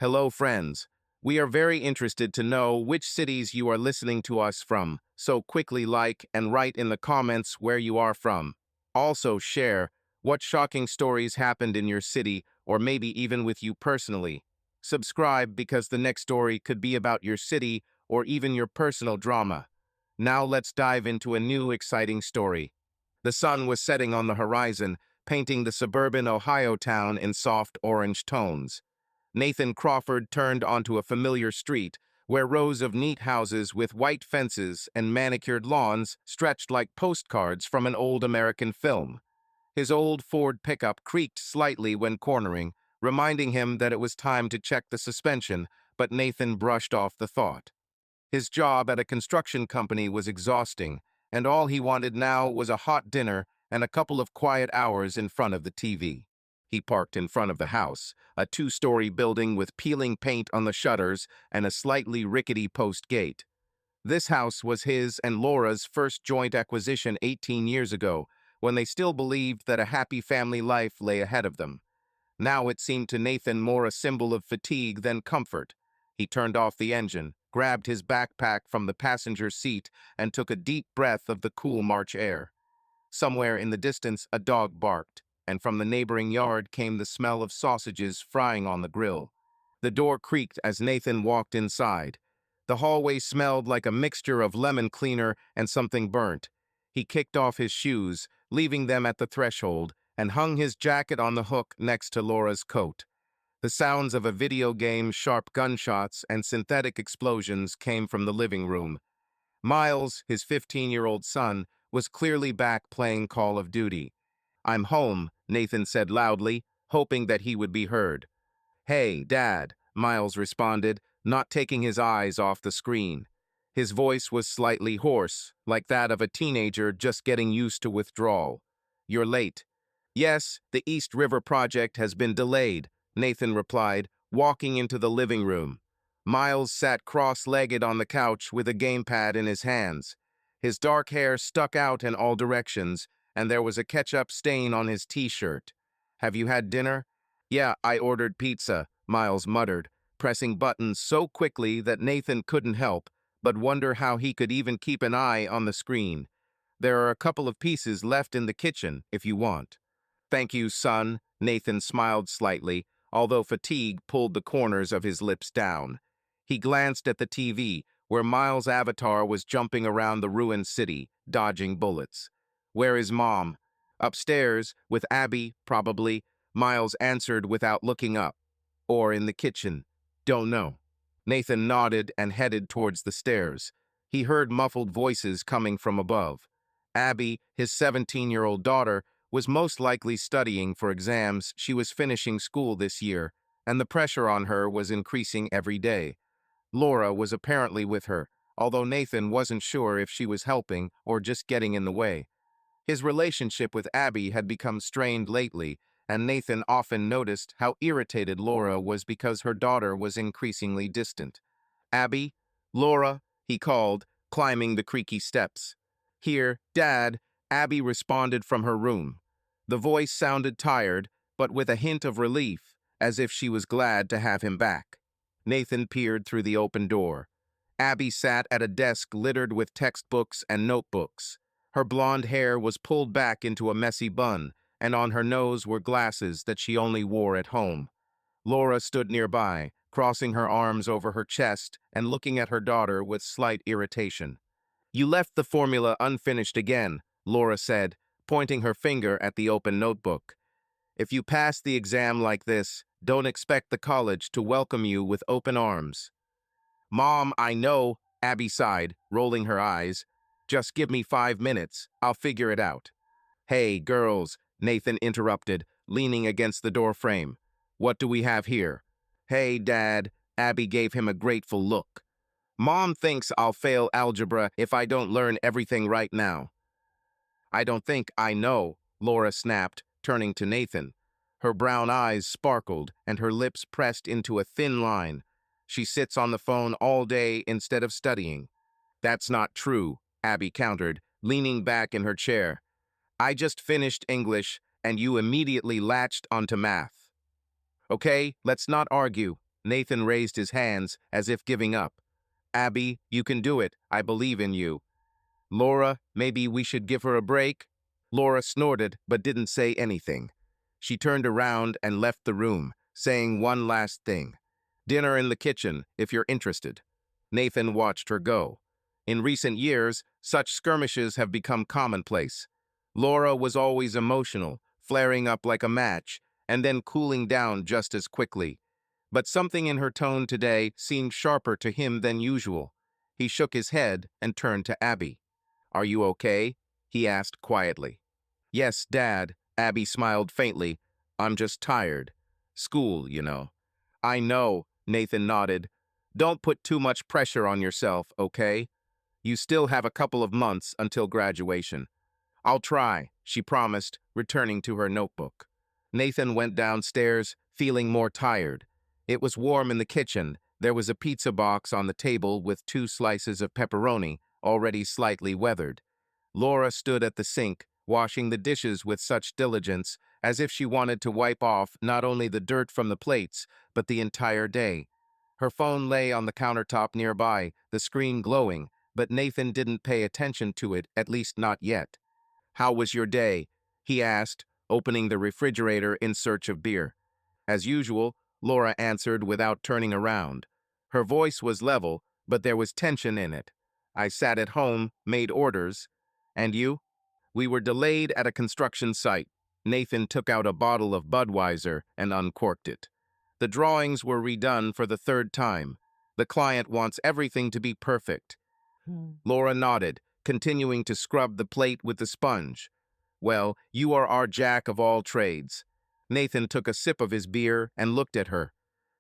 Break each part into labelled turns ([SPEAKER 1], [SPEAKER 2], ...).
[SPEAKER 1] Hello, friends. We are very interested to know which cities you are listening to us from, so quickly like and write in the comments where you are from. Also share what shocking stories happened in your city or maybe even with you personally. Subscribe because the next story could be about your city or even your personal drama. Now let's dive into a new exciting story. The sun was setting on the horizon, painting the suburban Ohio town in soft orange tones. Nathan Crawford turned onto a familiar street where rows of neat houses with white fences and manicured lawns stretched like postcards from an old American film. His old Ford pickup creaked slightly when cornering, reminding him that it was time to check the suspension, but Nathan brushed off the thought. His job at a construction company was exhausting, and all he wanted now was a hot dinner and a couple of quiet hours in front of the TV. He parked in front of the house, a two-story building with peeling paint on the shutters and a slightly rickety post gate. This house was his and Laura's first joint acquisition 18 years ago, when they still believed that a happy family life lay ahead of them. Now it seemed to Nathan more a symbol of fatigue than comfort. He turned off the engine, grabbed his backpack from the passenger seat, and took a deep breath of the cool March air. Somewhere in the distance, a dog barked, and from the neighboring yard came the smell of sausages frying on the grill. The door creaked as Nathan walked inside. The hallway smelled like a mixture of lemon cleaner and something burnt. He kicked off his shoes, leaving them at the threshold, and hung his jacket on the hook next to Laura's coat. The sounds of a video game, sharp gunshots, and synthetic explosions came from the living room. Miles, his 15-year-old son, was clearly back playing Call of Duty. "I'm home," Nathan said loudly, hoping that he would be heard. "Hey, Dad," Miles responded, not taking his eyes off the screen. His voice was slightly hoarse, like that of a teenager just getting used to withdrawal. "You're late." "Yes, the East River project has been delayed," Nathan replied, walking into the living room. Miles sat cross-legged on the couch with a gamepad in his hands. His dark hair stuck out in all directions, and there was a ketchup stain on his t-shirt. "Have you had dinner?" "Yeah, I ordered pizza," Miles muttered, pressing buttons so quickly that Nathan couldn't help but wonder how he could even keep an eye on the screen. "There are a couple of pieces left in the kitchen, if you want." "Thank you, son," Nathan smiled slightly, although fatigue pulled the corners of his lips down. He glanced at the TV, where Miles' avatar was jumping around the ruined city, dodging bullets. "Where is Mom?" "Upstairs, with Abby, probably," Miles answered without looking up. "Or in the kitchen." "Don't know." Nathan nodded and headed towards the stairs. He heard muffled voices coming from above. Abby, his 17-year-old daughter, was most likely studying for exams. She was finishing school this year, and the pressure on her was increasing every day. Laura was apparently with her, although Nathan wasn't sure if she was helping or just getting in the way. His relationship with Abby had become strained lately, and Nathan often noticed how irritated Laura was because her daughter was increasingly distant. "Abby? Laura?" he called, climbing the creaky steps. "Here, Dad," Abby responded from her room. The voice sounded tired, but with a hint of relief, as if she was glad to have him back. Nathan peered through the open door. Abby sat at a desk littered with textbooks and notebooks. Her blonde hair was pulled back into a messy bun, and on her nose were glasses that she only wore at home. Laura stood nearby, crossing her arms over her chest and looking at her daughter with slight irritation. "You left the formula unfinished again," Laura said, pointing her finger at the open notebook. "If you pass the exam like this, don't expect the college to welcome you with open arms." "Mom, I know," Abby sighed, rolling her eyes. "Just give me 5 minutes. I'll figure it out." "Hey, girls," Nathan interrupted, leaning against the doorframe. "What do we have here?" "Hey, Dad," Abby gave him a grateful look. "Mom thinks I'll fail algebra if I don't learn everything right now." "I don't think I know," Laura snapped, turning to Nathan. Her brown eyes sparkled and her lips pressed into a thin line. "She sits on the phone all day instead of studying." "That's not true," Abby countered, leaning back in her chair. "I just finished English, and you immediately latched onto math." "Okay, let's not argue." Nathan raised his hands as if giving up. Abby, you can do it. I believe in you. Laura, maybe we should give her a break? Laura snorted but didn't say anything. She turned around and left the room, saying one last thing. Dinner in the kitchen, if you're interested. Nathan watched her go. In recent years, such skirmishes have become commonplace. Laura was always emotional, flaring up like a match, and then cooling down just as quickly. But something in her tone today seemed sharper to him than usual. He shook his head and turned to Abby. Are you okay? He asked quietly. Yes, Dad, Abby smiled faintly. I'm just tired. School, you know. I know, Nathan nodded. Don't put too much pressure on yourself, okay? You still have a couple of months until graduation. I'll try, she promised, returning to her notebook. Nathan went downstairs, feeling more tired. It was warm in the kitchen. There was a pizza box on the table with 2 slices of pepperoni, already slightly weathered. Laura stood at the sink, washing the dishes with such diligence, as if she wanted to wipe off not only the dirt from the plates, but the entire day. Her phone lay on the countertop nearby, the screen glowing, but Nathan didn't pay attention to it, at least not yet. How was your day? He asked, opening the refrigerator in search of beer. As usual, Laura answered without turning around. Her voice was level, but there was tension in it. I sat at home, made orders. And you? We were delayed at a construction site. Nathan took out a bottle of Budweiser and uncorked it. The drawings were redone for the 3rd time. The client wants everything to be perfect. Laura nodded, continuing to scrub the plate with the sponge. Well, you are our jack of all trades. Nathan took a sip of his beer and looked at her.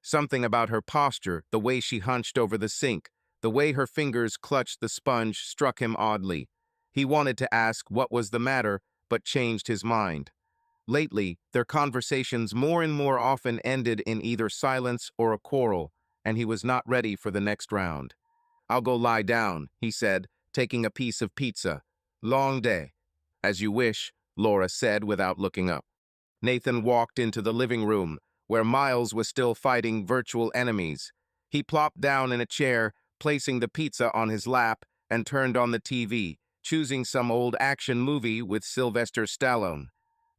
[SPEAKER 1] Something about her posture, the way she hunched over the sink, the way her fingers clutched the sponge struck him oddly. He wanted to ask what was the matter, but changed his mind. Lately, their conversations more and more often ended in either silence or a quarrel, and he was not ready for the next round. I'll go lie down, he said, taking a piece of pizza. Long day. As you wish, Laura said without looking up. Nathan walked into the living room, where Miles was still fighting virtual enemies. He plopped down in a chair, placing the pizza on his lap, and turned on the TV, choosing some old action movie with Sylvester Stallone.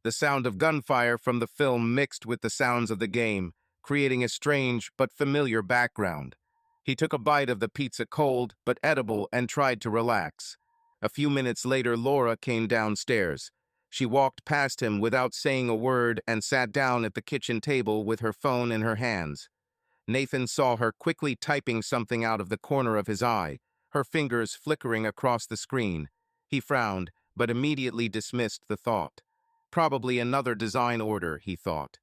[SPEAKER 1] The sound of gunfire from the film mixed with the sounds of the game, creating a strange but familiar background. He took a bite of the pizza cold but edible and tried to relax. A few minutes later, Laura came downstairs. She walked past him without saying a word and sat down at the kitchen table with her phone in her hands. Nathan saw her quickly typing something out of the corner of his eye, her fingers flickering across the screen. He frowned, but immediately dismissed the thought. Probably another design order, he thought.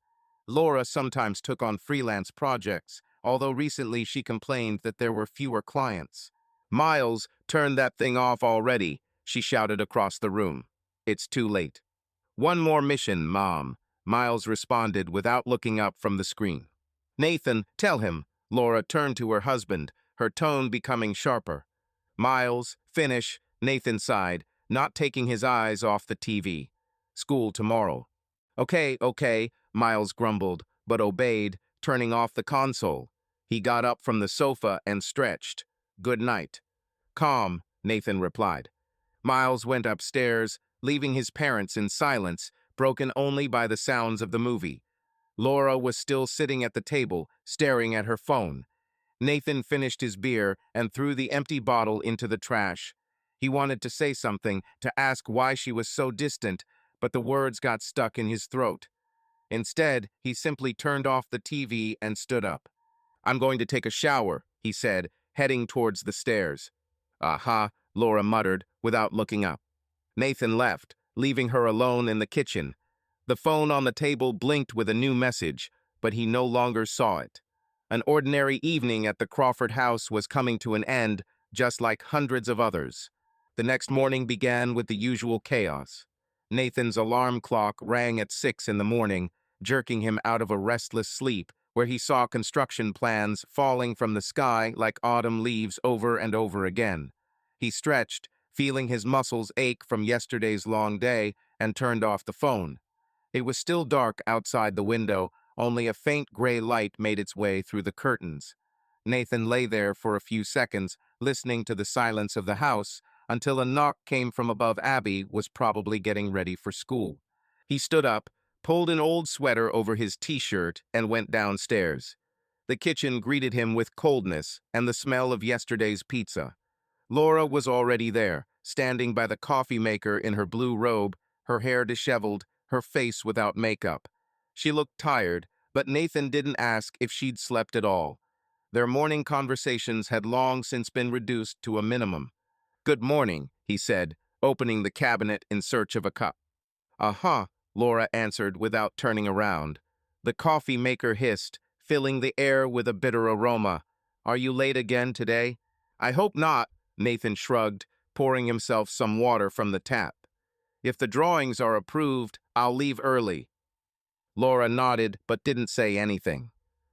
[SPEAKER 1] Laura sometimes took on freelance projects, although recently she complained that there were fewer clients. Miles, turn that thing off already, she shouted across the room. It's too late. One more mission, Mom, Miles responded without looking up from the screen. Nathan, tell him. Laura turned to her husband, her tone becoming sharper. Miles, finish, Nathan sighed, not taking his eyes off the TV. School tomorrow. Okay, Miles grumbled, but obeyed, turning off the console. He got up from the sofa and stretched. Good night. Calm, Nathan replied. Miles went upstairs, leaving his parents in silence, broken only by the sounds of the movie. Laura was still sitting at the table, staring at her phone. Nathan finished his beer and threw the empty bottle into the trash. He wanted to say something, to ask why she was so distant, but the words got stuck in his throat. Instead, he simply turned off the TV and stood up. I'm going to take a shower, he said, heading towards the stairs. Aha, Laura muttered, without looking up. Nathan left, leaving her alone in the kitchen. The phone on the table blinked with a new message, but he no longer saw it. An ordinary evening at the Crawford house was coming to an end, just like hundreds of others. The next morning began with the usual chaos. Nathan's alarm clock rang at 6 in the morning, jerking him out of a restless sleep where he saw construction plans falling from the sky like autumn leaves over and over again. He stretched, feeling his muscles ache from yesterday's long day, and turned off the phone. It was still dark outside the window, Only a faint gray light made its way through the curtains. Nathan lay there for a few seconds, listening to the silence of the house, until a knock came from above. Abby was probably getting ready for school. He stood up, pulled an old sweater over his t-shirt, and went downstairs. The kitchen greeted him with coldness and the smell of yesterday's pizza. Laura was already there, standing by the coffee maker in her blue robe, her hair disheveled, her face without makeup. She looked tired, but Nathan didn't ask if she'd slept at all. Their morning conversations had long since been reduced to a minimum. "Good morning," he said, opening the cabinet in search of a cup. "Uh-huh," Laura answered without turning around. The coffee maker hissed, filling the air with a bitter aroma. "Are you late again today?" "I hope not," Nathan shrugged, pouring himself some water from the tap. "If the drawings are approved, I'll leave early." Laura nodded but didn't say anything.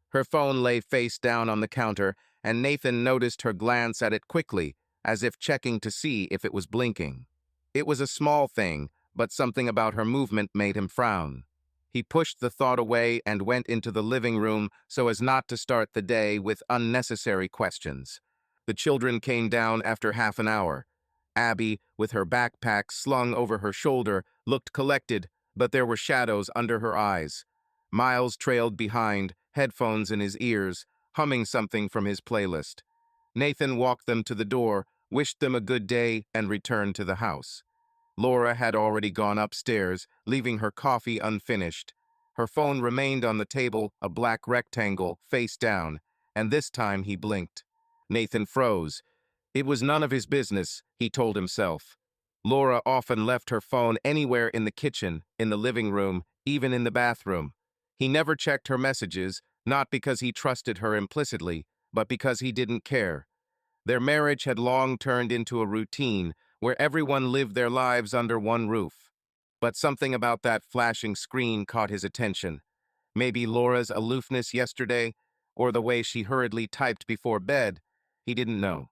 [SPEAKER 1] Her phone lay face down on the counter, and Nathan noticed her glance at it quickly, as if checking to see if it was blinking. It was a small thing, but something about her movement made him frown. He pushed the thought away and went into the living room so as not to start the day with unnecessary questions. The children came down after half an hour. Abby, with her backpack slung over her shoulder, looked collected, but there were shadows under her eyes. Miles trailed behind, headphones in his ears, humming something from his playlist. Nathan walked them to the door, wished them a good day, and returned to the house. Laura had already gone upstairs, leaving her coffee unfinished. Her phone remained on the table, a black rectangle, face down, and this time he blinked. Nathan froze. It was none of his business, he told himself. Laura often left her phone anywhere in the kitchen, in the living room, even in the bathroom. He never checked her messages, not because he trusted her implicitly, but because he didn't care. Their marriage had long turned into a routine where everyone lived their lives under one roof. But something about that flashing screen caught his attention. Maybe Laura's aloofness yesterday, or the way she hurriedly typed before bed. He didn't know.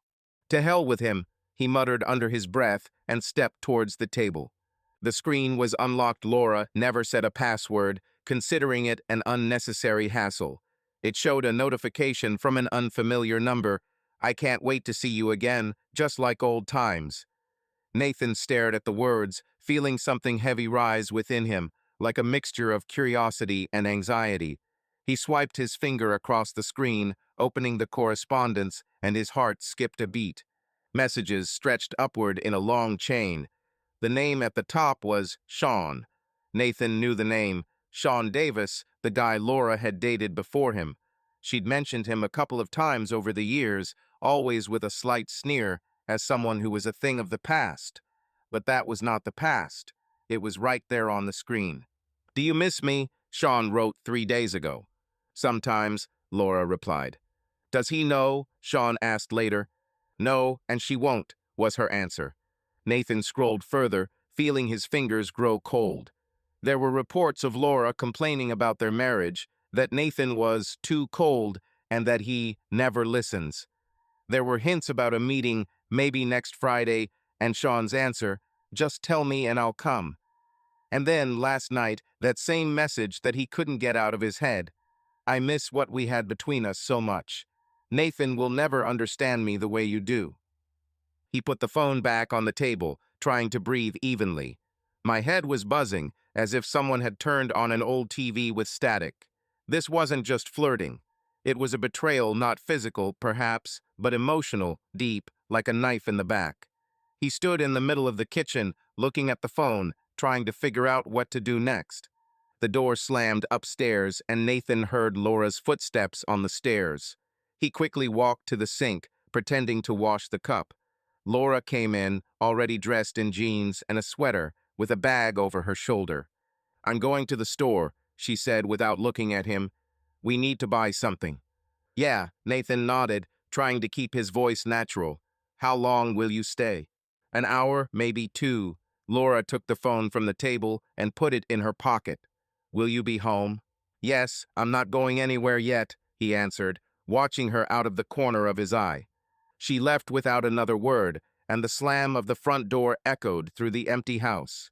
[SPEAKER 1] "To hell with him," he muttered under his breath and stepped towards the table. The screen was unlocked. Laura never set a password, considering it an unnecessary hassle. It showed a notification from an unfamiliar number. "I can't wait to see you again, just like old times." Nathan stared at the words, feeling something heavy rise within him, like a mixture of curiosity and anxiety. He swiped his finger across the screen, opening the correspondence, and his heart skipped a beat. Messages stretched upward in a long chain. The name at the top was Sean. Nathan knew the name. Sean Davis, the guy Laura had dated before him. She'd mentioned him a couple of times over the years, always with a slight sneer, as someone who was a thing of the past. But that was not the past. It was right there on the screen. "Do you miss me?" Sean wrote 3 days ago. "Sometimes," Laura replied. "Does he know?" Sean asked later. "No, and she won't," was her answer. Nathan scrolled further, feeling his fingers grow cold. There were reports of Laura complaining about their marriage, that Nathan was too cold, and that he never listens. There were hints about a meeting, maybe next Friday, and Sean's answer, "Just tell me and I'll come." And then, last night, that same message that he couldn't get out of his head. "I miss what we had between us so much. Nathan will never understand me the way you do." He put the phone back on the table, trying to breathe evenly. My head was buzzing, as if someone had turned on an old TV with static. This wasn't just flirting. It was a betrayal, not physical, perhaps, but emotional, deep, like a knife in the back. He stood in the middle of the kitchen, looking at the phone, trying to figure out what to do next. The door slammed upstairs, and Nathan heard Laura's footsteps on the stairs. He quickly walked to the sink, pretending to wash the cup. Laura came in, already dressed in jeans and a sweater, with a bag over her shoulder. "I'm going to the store," she said without looking at him. "We need to buy something." "Yeah," Nathan nodded, trying to keep his voice natural. "How long will you stay?" "An hour, maybe 2. Laura took the phone from the table and put it in her pocket. "Will you be home?" "Yes, I'm not going anywhere yet," he answered, watching her out of the corner of his eye. She left without another word, and the slam of the front door echoed through the empty house.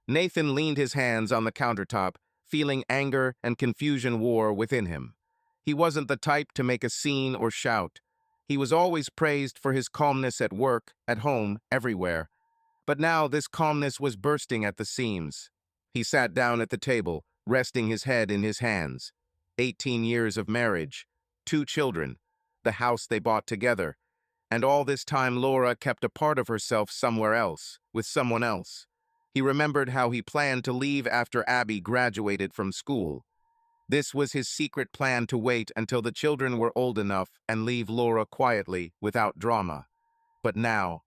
[SPEAKER 1] Nathan leaned his hands on the countertop, feeling anger and confusion war within him. He wasn't the type to make a scene or shout. He was always praised for his calmness at work, at home, everywhere. But now this calmness was bursting at the seams. He sat down at the table, resting his head in his hands. 18 years of marriage, 2 children, the house they bought together. And all this time Laura kept a part of herself somewhere else, with someone else. He remembered how he planned to leave after Abby graduated from school. This was his secret plan to wait until the children were old enough and leave Laura quietly, without drama. But now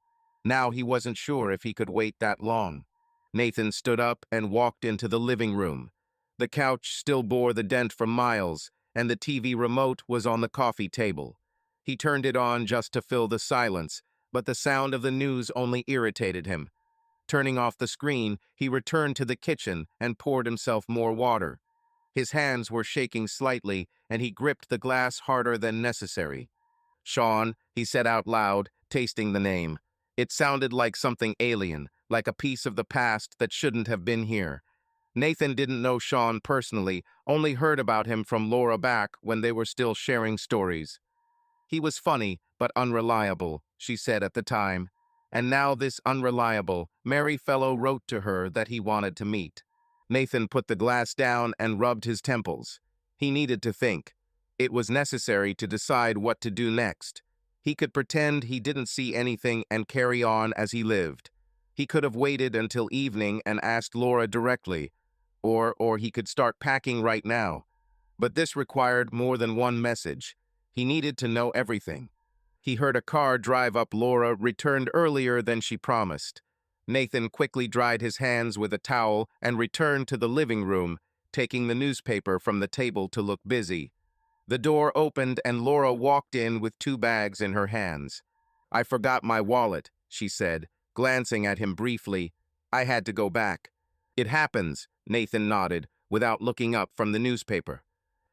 [SPEAKER 1] he wasn't sure if he could wait that long. Nathan stood up and walked into the living room. The couch still bore the dent from Miles, and the TV remote was on the coffee table. He turned it on just to fill the silence, but the sound of the news only irritated him. Turning off the screen, he returned to the kitchen and poured himself more water. His hands were shaking slightly, and he gripped the glass harder than necessary. "Sean," he said out loud, tasting the name. It sounded like something alien, like a piece of the past that shouldn't have been here. Nathan didn't know Sean personally, only heard about him from Laura back when they were still sharing stories. He was funny, but unreliable, she said at the time. And now this unreliable, merry fellow wrote to her that he wanted to meet. Nathan put the glass down and rubbed his temples. He needed to think. It was necessary to decide what to do next. He could pretend he didn't see anything and carry on as he lived. He could have waited until evening and asked Laura directly, or he could start packing right now. But this required more than one message. He needed to know everything. He heard a car drive up. Laura returned earlier than she promised. Nathan quickly dried his hands with a towel and returned to the living room, taking the newspaper from the table to look busy. The door opened and Laura walked in with 2 bags in her hands. "I forgot my wallet," she said, glancing at him briefly. "I had to go back." "It happens," Nathan nodded, without looking up from the newspaper.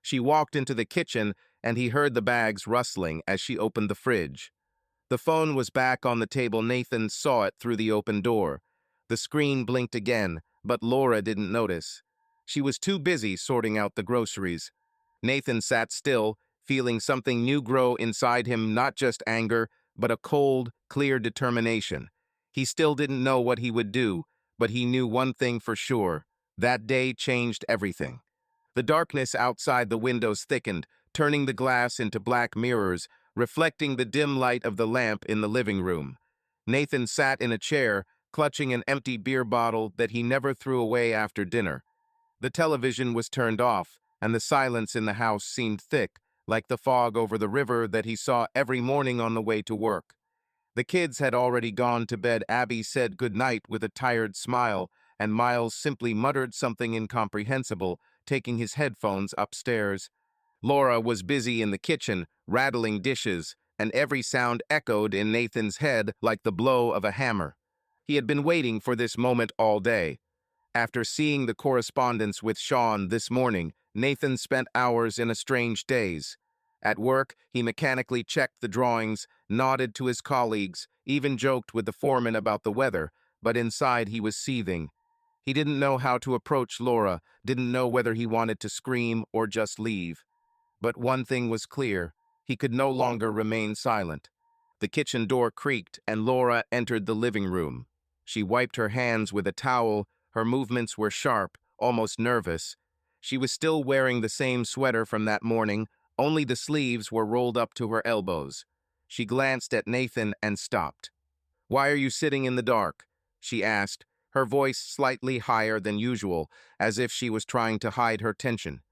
[SPEAKER 1] She walked into the kitchen and he heard the bags rustling as she opened the fridge. The phone was back on the table. Nathan saw it through the open door. The screen blinked again, but Laura didn't notice. She was too busy sorting out the groceries. Nathan sat still, feeling something new grow inside him, not just anger, but a cold, clear determination. He still didn't know what he would do, but he knew one thing for sure. That day changed everything. The darkness outside the windows thickened, turning the glass into black mirrors, reflecting the dim light of the lamp in the living room. Nathan sat in a chair, clutching an empty beer bottle that he never threw away after dinner. The television was turned off, and the silence in the house seemed thick, like the fog over the river that he saw every morning on the way to work. The kids had already gone to bed. Abby said goodnight with a tired smile, and Miles simply muttered something incomprehensible, taking his headphones upstairs. Laura was busy in the kitchen, rattling dishes, and every sound echoed in Nathan's head like the blow of a hammer. He had been waiting for this moment all day. After seeing the correspondence with Sean this morning, Nathan spent hours in a strange daze. At work, he mechanically checked the drawings, nodded to his colleagues, even joked with the foreman about the weather, but inside he was seething. He didn't know how to approach Laura, didn't know whether he wanted to scream or just leave. But one thing was clear, he could no longer remain silent. The kitchen door creaked and Laura entered the living room. She wiped her hands with a towel. Her movements were sharp, almost nervous. She was still wearing the same sweater from that morning, only the sleeves were rolled up to her elbows. She glanced at Nathan and stopped. "Why are you sitting in the dark?" she asked, her voice slightly higher than usual, as if she was trying to hide her tension.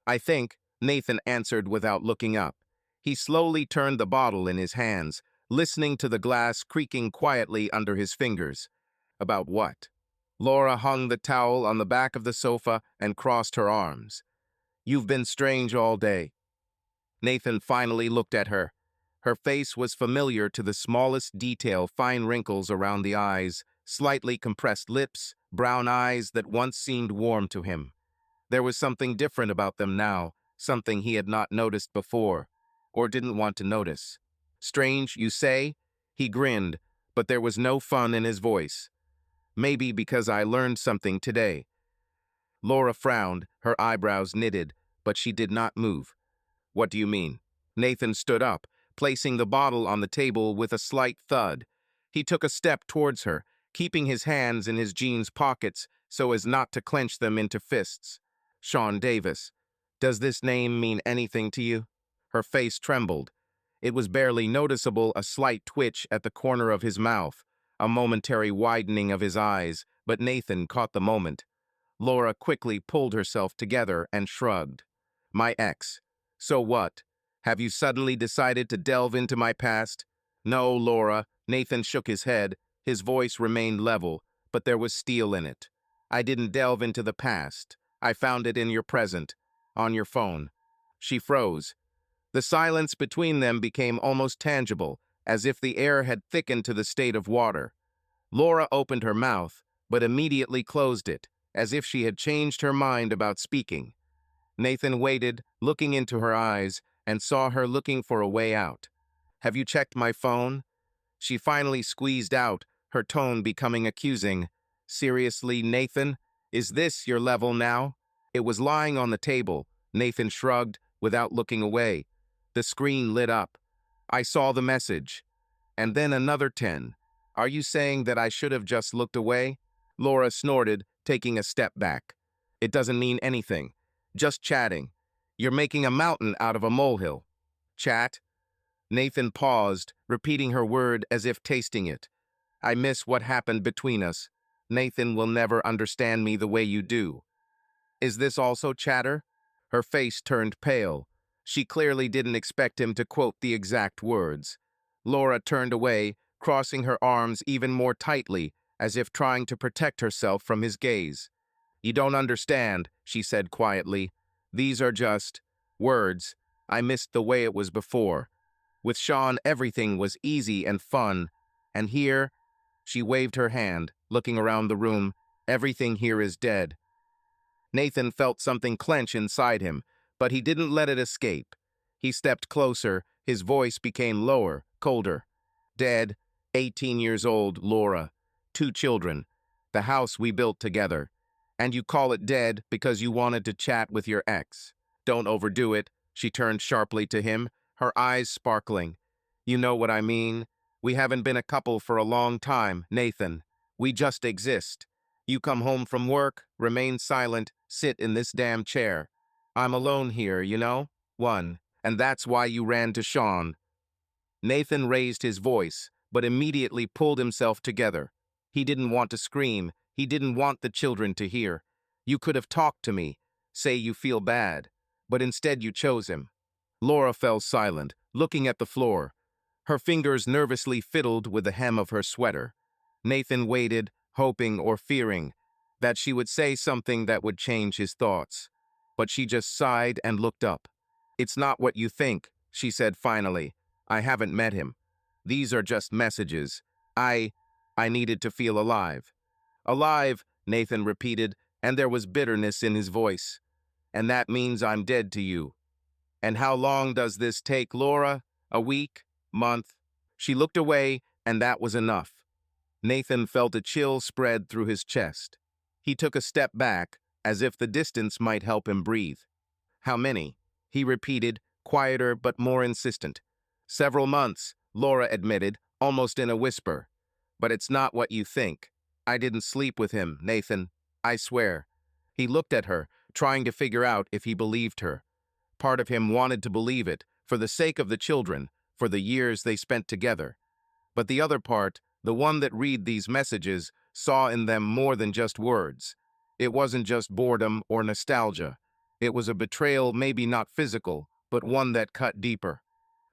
[SPEAKER 1] "I think," Nathan answered without looking up. He slowly turned the bottle in his hands, listening to the glass creaking quietly under his fingers. "About what?" Laura hung the towel on the back of the sofa and crossed her arms. "You've been strange all day." Nathan finally looked at her. Her face was familiar to the smallest detail, fine wrinkles around the eyes, slightly compressed lips, brown eyes that once seemed warm to him. There was something different about them now, something he had not noticed before, or didn't want to notice. "Strange, you say?" He grinned, but there was no fun in his voice. "Maybe because I learned something today." Laura frowned, her eyebrows knitted, but she did not move. What do you mean? Nathan stood up, placing the bottle on the table with a slight thud. He took a step towards her, keeping his hands in his jeans pockets so as not to clench them into fists. Sean Davis. Does this name mean anything to you? Her face trembled. It was barely noticeable, a slight twitch at the corner of his mouth, a momentary widening of his eyes, but Nathan caught the moment. Laura quickly pulled herself together and shrugged. My ex. So what? Have you suddenly decided to delve into my past? No, Laura. Nathan shook his head. His voice remained level, but there was steel in it. I didn't delve into the past. I found it in your present, on your phone. She froze. The silence between them became almost tangible, as if the air had thickened to the state of water. Laura opened her mouth, but immediately closed it, as if she had changed her mind about speaking. Nathan waited, looking into her eyes, and saw her looking for a way out. Have you checked my phone? She finally squeezed out, her tone becoming accusing. Seriously, Nathan? Is this your level now? It was lying on the table. Nathan shrugged, without looking away. The screen lit up. I saw the message. And then another 10. Are you saying that I should have just looked away? Laura snorted, taking a step back. It doesn't mean anything. Just chatting. You're making a mountain out of a molehill. Chat? Nathan paused, repeating her word as if tasting it. I miss what happened between us. Nathan will never understand me the way you do. Is this also chatter? Her face turned pale. She clearly didn't expect him to quote the exact words. Laura turned away, crossing her arms even more tightly, as if trying to protect herself from his gaze. You don't understand, she said quietly. These are just words. I missed the way it was before. With Sean, everything was easy and fun. And here, she waved her hand, looking around the room, everything here is dead. Nathan felt something clench inside him, but he didn't let it escape. He stepped closer, his voice became lower, colder. Dead, 18 years old, Laura. 2 children. The house we built together. And you call it dead because you wanted to chat with your ex. Don't overdo it, she turned sharply to him, her eyes sparkling. You know what I mean? We haven't been a couple for a long time, Nathan. We just exist. You come home from work, remain silent, sit in this damn chair. I'm alone here, you know? One. And that's why you ran to Sean. Nathan raised his voice, but immediately pulled himself together. He didn't want to scream. He didn't want the children to hear. You could have talked to me, say you feel bad, but instead you chose him. Laura fell silent, looking at the floor. Her fingers nervously fiddled with the hem of her sweater. Nathan waited, hoping or fearing that she would say something that would change his thoughts. But she just sighed and looked up. It's not what you think, she said finally. I haven't met him. These are just messages. I needed to feel alive. Alive, Nathan repeated, and there was bitterness in his voice. And that means I'm dead to you. And how long does this take, Laura? A week? Month? She looked away, and that was enough. Nathan felt a chill spread through his chest. He took a step back, as if the distance might help him breathe. How many? He repeated, quieter but more insistent. Several months, Laura admitted, almost in a whisper. But it's not what you think. I didn't sleep with him, Nathan. I swear. He looked at her, trying to figure out if he believed her. Part of him wanted to believe it, for the sake of the children, for the years they spent together. But the other part, the one that read these messages, saw in them more than just words. It wasn't just boredom or nostalgia. It was a betrayal, maybe not physical, but one that cut deeper.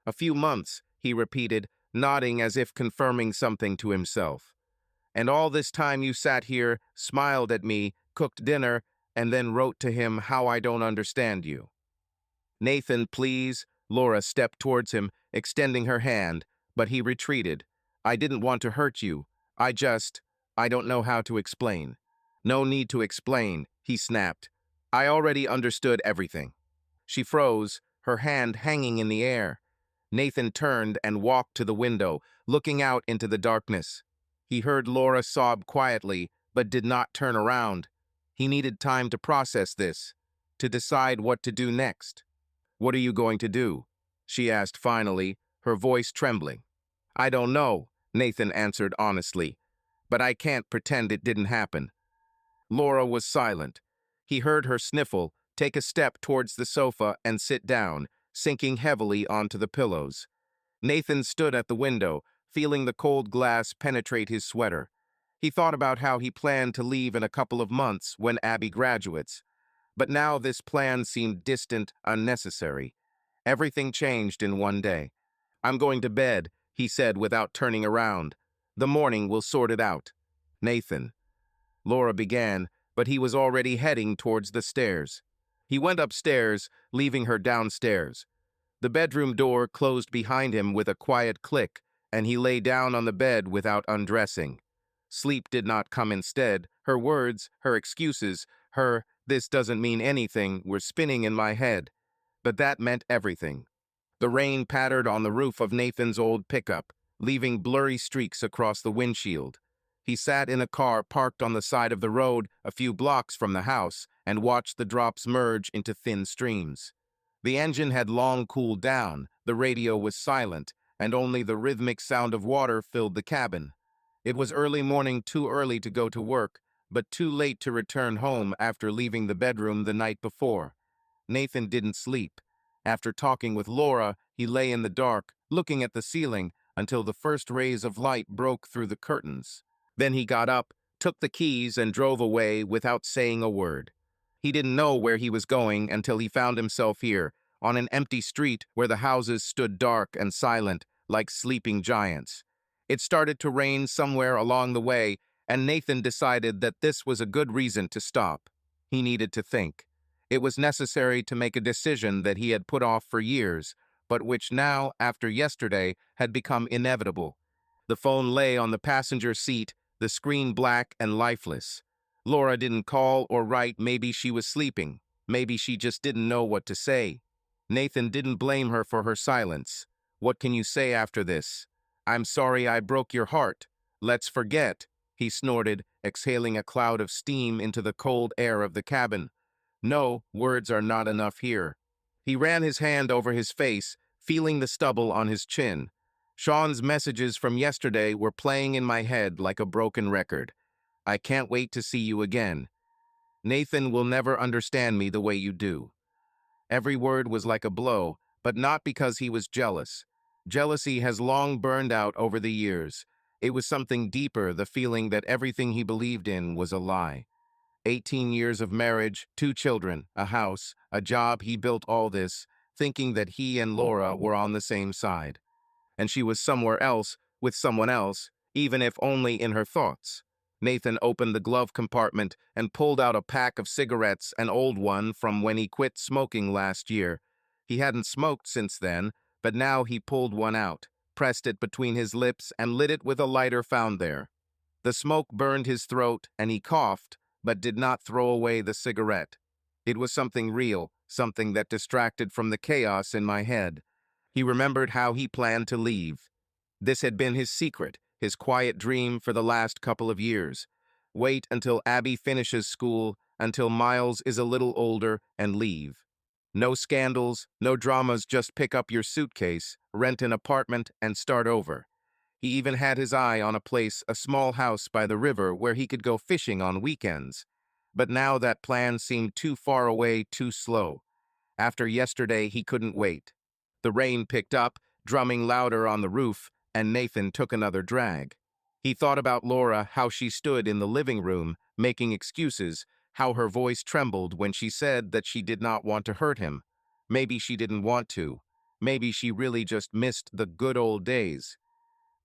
[SPEAKER 1] A few months, he repeated, nodding as if confirming something to himself. And all this time you sat here, smiled at me, cooked dinner, and then wrote to him how I don't understand you. Nathan, please. Laura stepped towards him, extending her hand, but he retreated. I didn't want to hurt you. I don't know how to explain. No need to explain, he snapped. I already understood everything. She froze, her hand hanging in the air. Nathan turned and walked to the window, looking out into the darkness. He heard Laura sob quietly, but did not turn around. He needed time to process this, to decide what to do next. "What are you going to do?" she asked finally, her voice trembling. "I don't know," Nathan answered honestly, "but I can't pretend it didn't happen." Laura was silent. He heard her sniffle, take a step towards the sofa and sit down, sinking heavily onto the pillows. Nathan stood at the window, feeling the cold glass penetrate his sweater. He thought about how he planned to leave in a couple of months when Abby graduates. But now this plan seemed distant, unnecessary. Everything changed in one day. "I'm going to bed," he said without turning around. "The morning will sort it out." "Nathan," Laura began, but he was already heading towards the stairs. He went upstairs, leaving her downstairs. The bedroom door closed behind him with a quiet click, and he lay down on the bed without undressing. Sleep did not come instead. Her words, her excuses, her "this doesn't mean anything" were spinning in my head. But that meant everything. The rain pattered on the roof of Nathan's old pickup, leaving blurry streaks across the windshield. He sat in a car parked on the side of the road a few blocks from the house and watched the drops merge into thin streams. The engine had long cooled down, the radio was silent, and only the rhythmic sound of water filled the cabin. It was early morning, too early to go to work, but too late to return home after leaving the bedroom the night before. Nathan didn't sleep. After talking with Laura, he lay in the dark, looking at the ceiling until the first rays of light broke through the curtains. Then he got up, took the keys, and drove away without saying a word. He didn't know where he was going until he found himself here, on an empty street where the houses stood dark and silent, like sleeping giants. It started to rain somewhere along the way, and Nathan decided that this was a good reason to stop. He needed to think. It was necessary to make a decision that he had put off for years, but which now, after yesterday, had become inevitable. The phone lay on the passenger seat, the screen black and lifeless. Laura didn't call or write. Maybe she was sleeping. Maybe she just didn't know what to say. Nathan didn't blame her for her silence. "What can you say after this?" "I'm sorry I broke your heart. Let's forget," he snorted, exhaling a cloud of steam into the cold air of the cabin. "No, words are not enough here." He ran his hand over his face, feeling the stubble on his chin. Sean's messages from yesterday were playing in my head like a broken record. "I can't wait to see you again. Nathan will never understand me the way you do." Every word was like a blow, but not because he was jealous. Jealousy has long burned out over the years. It was something deeper, the feeling that everything he believed in was a lie. 18 years of marriage, 2 children, a house, a job. He built all this, thinking that he and Laura were on the same side. And she was somewhere else, with someone else, even if only in her thoughts. Nathan opened the glove compartment and pulled out a pack of cigarettes, an old one from when he quit smoking last year. He hadn't smoked since then, but now he pulled one out, pressed it between his lips, and lit it with a lighter found there. The smoke burned his throat, and he coughed, but did not throw away the cigarette. It was something real, something that distracted from the chaos in my head. He remembered how he planned to leave. This had been his secret, his quiet dream for the last couple of years. Wait until Abby finishes school, until Miles is a little older, and leave. No scandals, no dramas, just pick up your suitcase, rent an apartment, and start over. He even had his eye on a place, a small house by the river where he could go fishing on weekends. But now that plan seemed too far away, too slow. After yesterday, he couldn't wait. The rain picked up, drumming louder on the roof, and Nathan took another drag. He thought about Laura, how she stood in the living room, making excuses, how her voice trembled when she said that she did not want to hurt him. Maybe she didn't want to. Maybe she really just missed the good old days.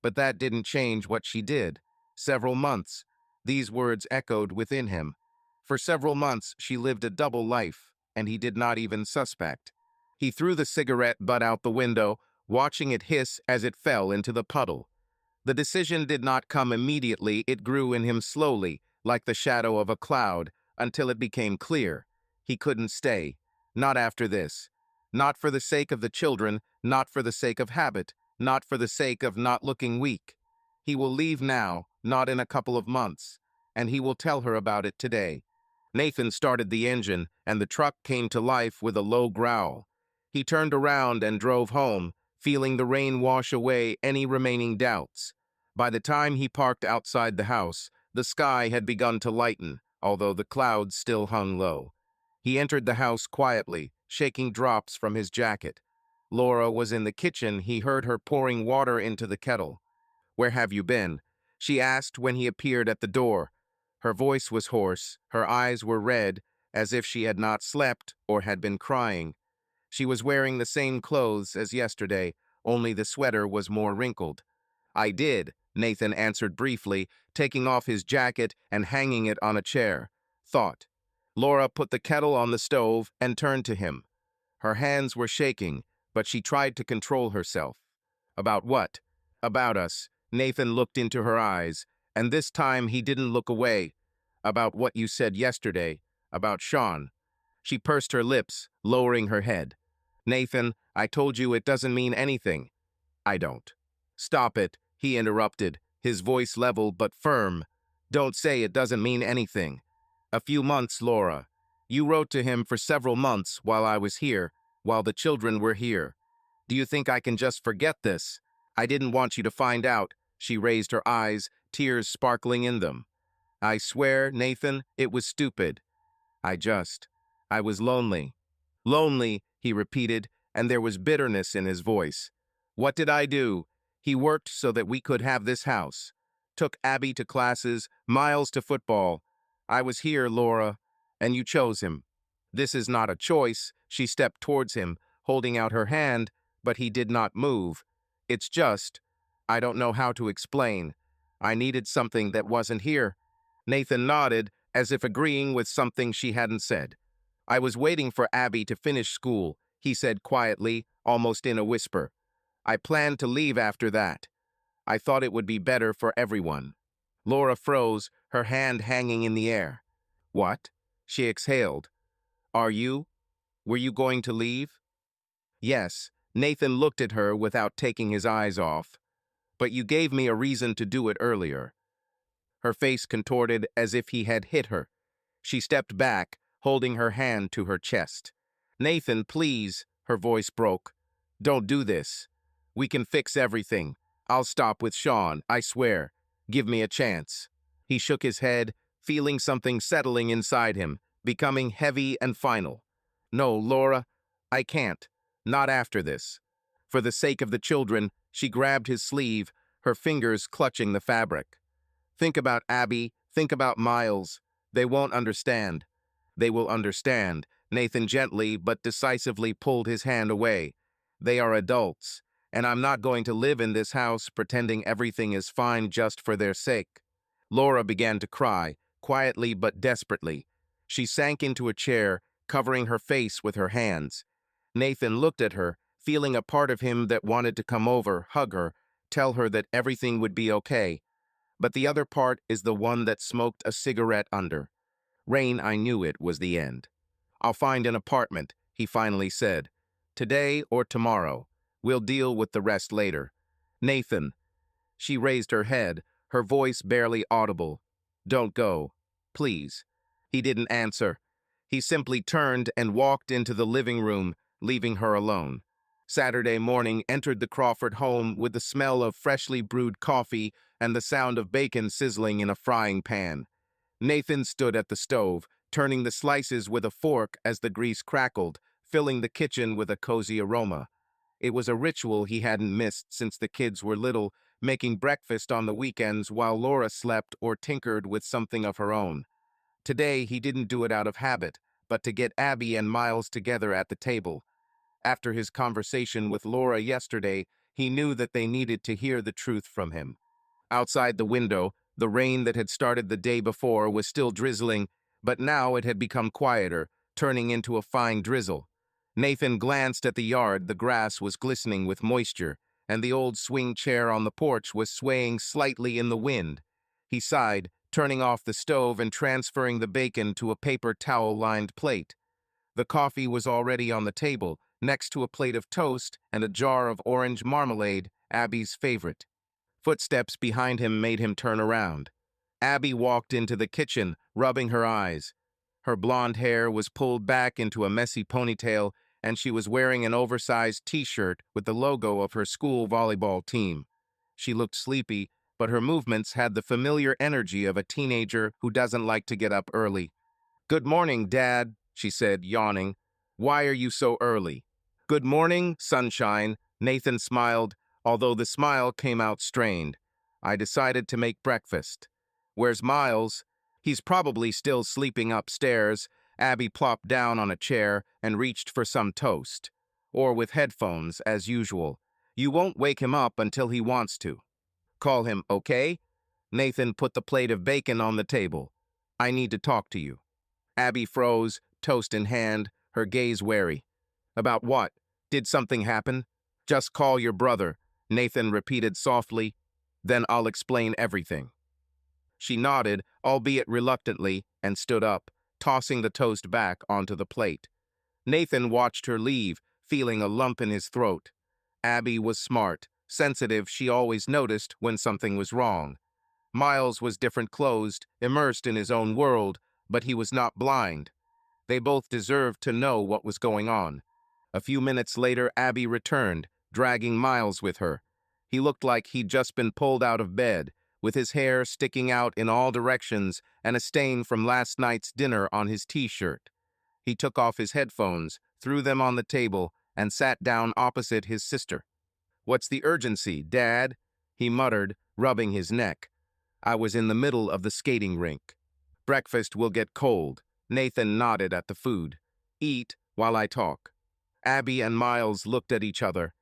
[SPEAKER 1] But that didn't change what she did. Several months. These words echoed within him. For several months, she lived a double life, and he did not even suspect. He threw the cigarette butt out the window, watching it hiss as it fell into the puddle. The decision did not come immediately. It grew in him slowly, like the shadow of a cloud, until it became clear. He couldn't stay. Not after this. Not for the sake of the children, not for the sake of habit, not for the sake of not looking weak. He will leave now, not in a couple of months, and he will tell her about it today. Nathan started the engine, and the truck came to life with a low growl. He turned around and drove home, feeling the rain wash away any remaining doubts. By the time he parked outside the house, the sky had begun to lighten, although the clouds still hung low. He entered the house quietly, shaking drops from his jacket. Laura was in the kitchen. He heard her pouring water into the kettle. "Where have you been?" she asked when he appeared at the door. Her voice was hoarse, her eyes were red, as if she had not slept or had been crying. She was wearing the same clothes as yesterday, only the sweater was more wrinkled. "I did," Nathan answered briefly, taking off his jacket and hanging it on a chair. Thought. Laura put the kettle on the stove and turned to him. Her hands were shaking, but she tried to control herself. "About what?" "About us." Nathan looked into her eyes, and this time he didn't look away. "About what you said yesterday, about Sean." She pursed her lips, lowering her head. "Nathan, I told you it doesn't mean anything." "I don't." "Stop it," he interrupted, his voice level but firm. "Don't say it doesn't mean anything." "A few months, Laura. You wrote to him for several months while I was here, while the children were here. Do you think I can just forget this? I didn't want you to find out." She raised her eyes, tears sparkling in them. "I swear, Nathan, it was stupid. I was lonely." "Lonely," he repeated, and there was bitterness in his voice. "What did I do? He worked so that we could have this house. Took Abby to classes, Miles to football. I was here, Laura, and you chose him. This is not a choice." She stepped towards him, holding out her hand, but he did not move. "It's just, I don't know how to explain. I needed something that wasn't here." Nathan nodded, as if agreeing with something she hadn't said. "I was waiting for Abby to finish school," he said quietly, almost in a whisper. "I planned to leave after that. I thought it would be better for everyone." Laura froze, her hand hanging in the air. "What?" She exhaled. Were you going to leave?" "Yes." Nathan looked at her without taking his eyes off. "But you gave me a reason to do it earlier." Her face contorted as if he had hit her. She stepped back, holding her hand to her chest. "Nathan, please," her voice broke. "Don't do this. We can fix everything. I'll stop with Sean, I swear. Give me a chance." He shook his head, feeling something settling inside him, becoming heavy and final. "No, Laura, I can't. Not after this." For the sake of the children, she grabbed his sleeve, her fingers clutching the fabric. "Think about Abby, think about Miles. They won't understand." "They will understand." Nathan gently but decisively pulled his hand away. "They are adults, and I'm not going to live in this house pretending everything is fine just for their sake." Laura began to cry, quietly but desperately. She sank into a chair, covering her face with her hands. Nathan looked at her, feeling a part of him that wanted to come over, hug her, tell her that everything would be okay. But the other part is the one that smoked a cigarette under. "Rain, I knew it was the end." "I'll find an apartment," he finally said. "Today or tomorrow. We'll deal with the rest later." "Nathan." She raised her head, her voice barely audible. "Don't go. Please." He didn't answer. He simply turned and walked into the living room, leaving her alone. Saturday morning entered the Crawford home with the smell of freshly brewed coffee and the sound of bacon sizzling in a frying pan. Nathan stood at the stove, turning the slices with a fork as the grease crackled, filling the kitchen with a cozy aroma. It was a ritual he hadn't missed since the kids were little, making breakfast on the weekends while Laura slept or tinkered with something of her own. Today he didn't do it out of habit, but to get Abby and Miles together at the table. After his conversation with Laura yesterday, he knew that they needed to hear the truth from him. Outside the window, the rain that had started the day before was still drizzling, but now it had become quieter, turning into a fine drizzle. Nathan glanced at the yard. The grass was glistening with moisture, and the old swing chair on the porch was swaying slightly in the wind. He sighed, turning off the stove and transferring the bacon to a paper towel-lined plate. The coffee was already on the table, next to a plate of toast and a jar of orange marmalade, Abby's favorite. Footsteps behind him made him turn around. Abby walked into the kitchen, rubbing her eyes. Her blonde hair was pulled back into a messy ponytail, and she was wearing an oversized t-shirt with the logo of her school volleyball team. She looked sleepy, but her movements had the familiar energy of a teenager who doesn't like to get up early. "Good morning, Dad," she said, yawning. "Why are you so early?" "Good morning, sunshine," Nathan smiled, although the smile came out strained. "I decided to make breakfast." "Where's Miles?" "He's probably still sleeping upstairs." Abby plopped down on a chair and reached for some toast. "Or with headphones, as usual. You won't wake him up until he wants to." "Call him, okay?" Nathan put the plate of bacon on the table. "I need to talk to you." Abby froze, toast in hand, her gaze wary. "About what? Did something happen?" "Just call your brother," Nathan repeated softly. "Then I'll explain everything." She nodded, albeit reluctantly, and stood up, tossing the toast back onto the plate. Nathan watched her leave, feeling a lump in his throat. Abby was smart, sensitive. She always noticed when something was wrong. Miles was different, closed, immersed in his own world, but he was not blind. They both deserved to know what was going on. A few minutes later, Abby returned, dragging Miles with her. He looked like he'd just been pulled out of bed, with his hair sticking out in all directions and a stain from last night's dinner on his t-shirt. He took off his headphones, threw them on the table, and sat down opposite his sister. "What's the urgency, Dad?" he muttered, rubbing his neck. "I was in the middle of the skating rink." "Breakfast will get cold." Nathan nodded at the food. "Eat while I talk." Abby and Miles looked at each other.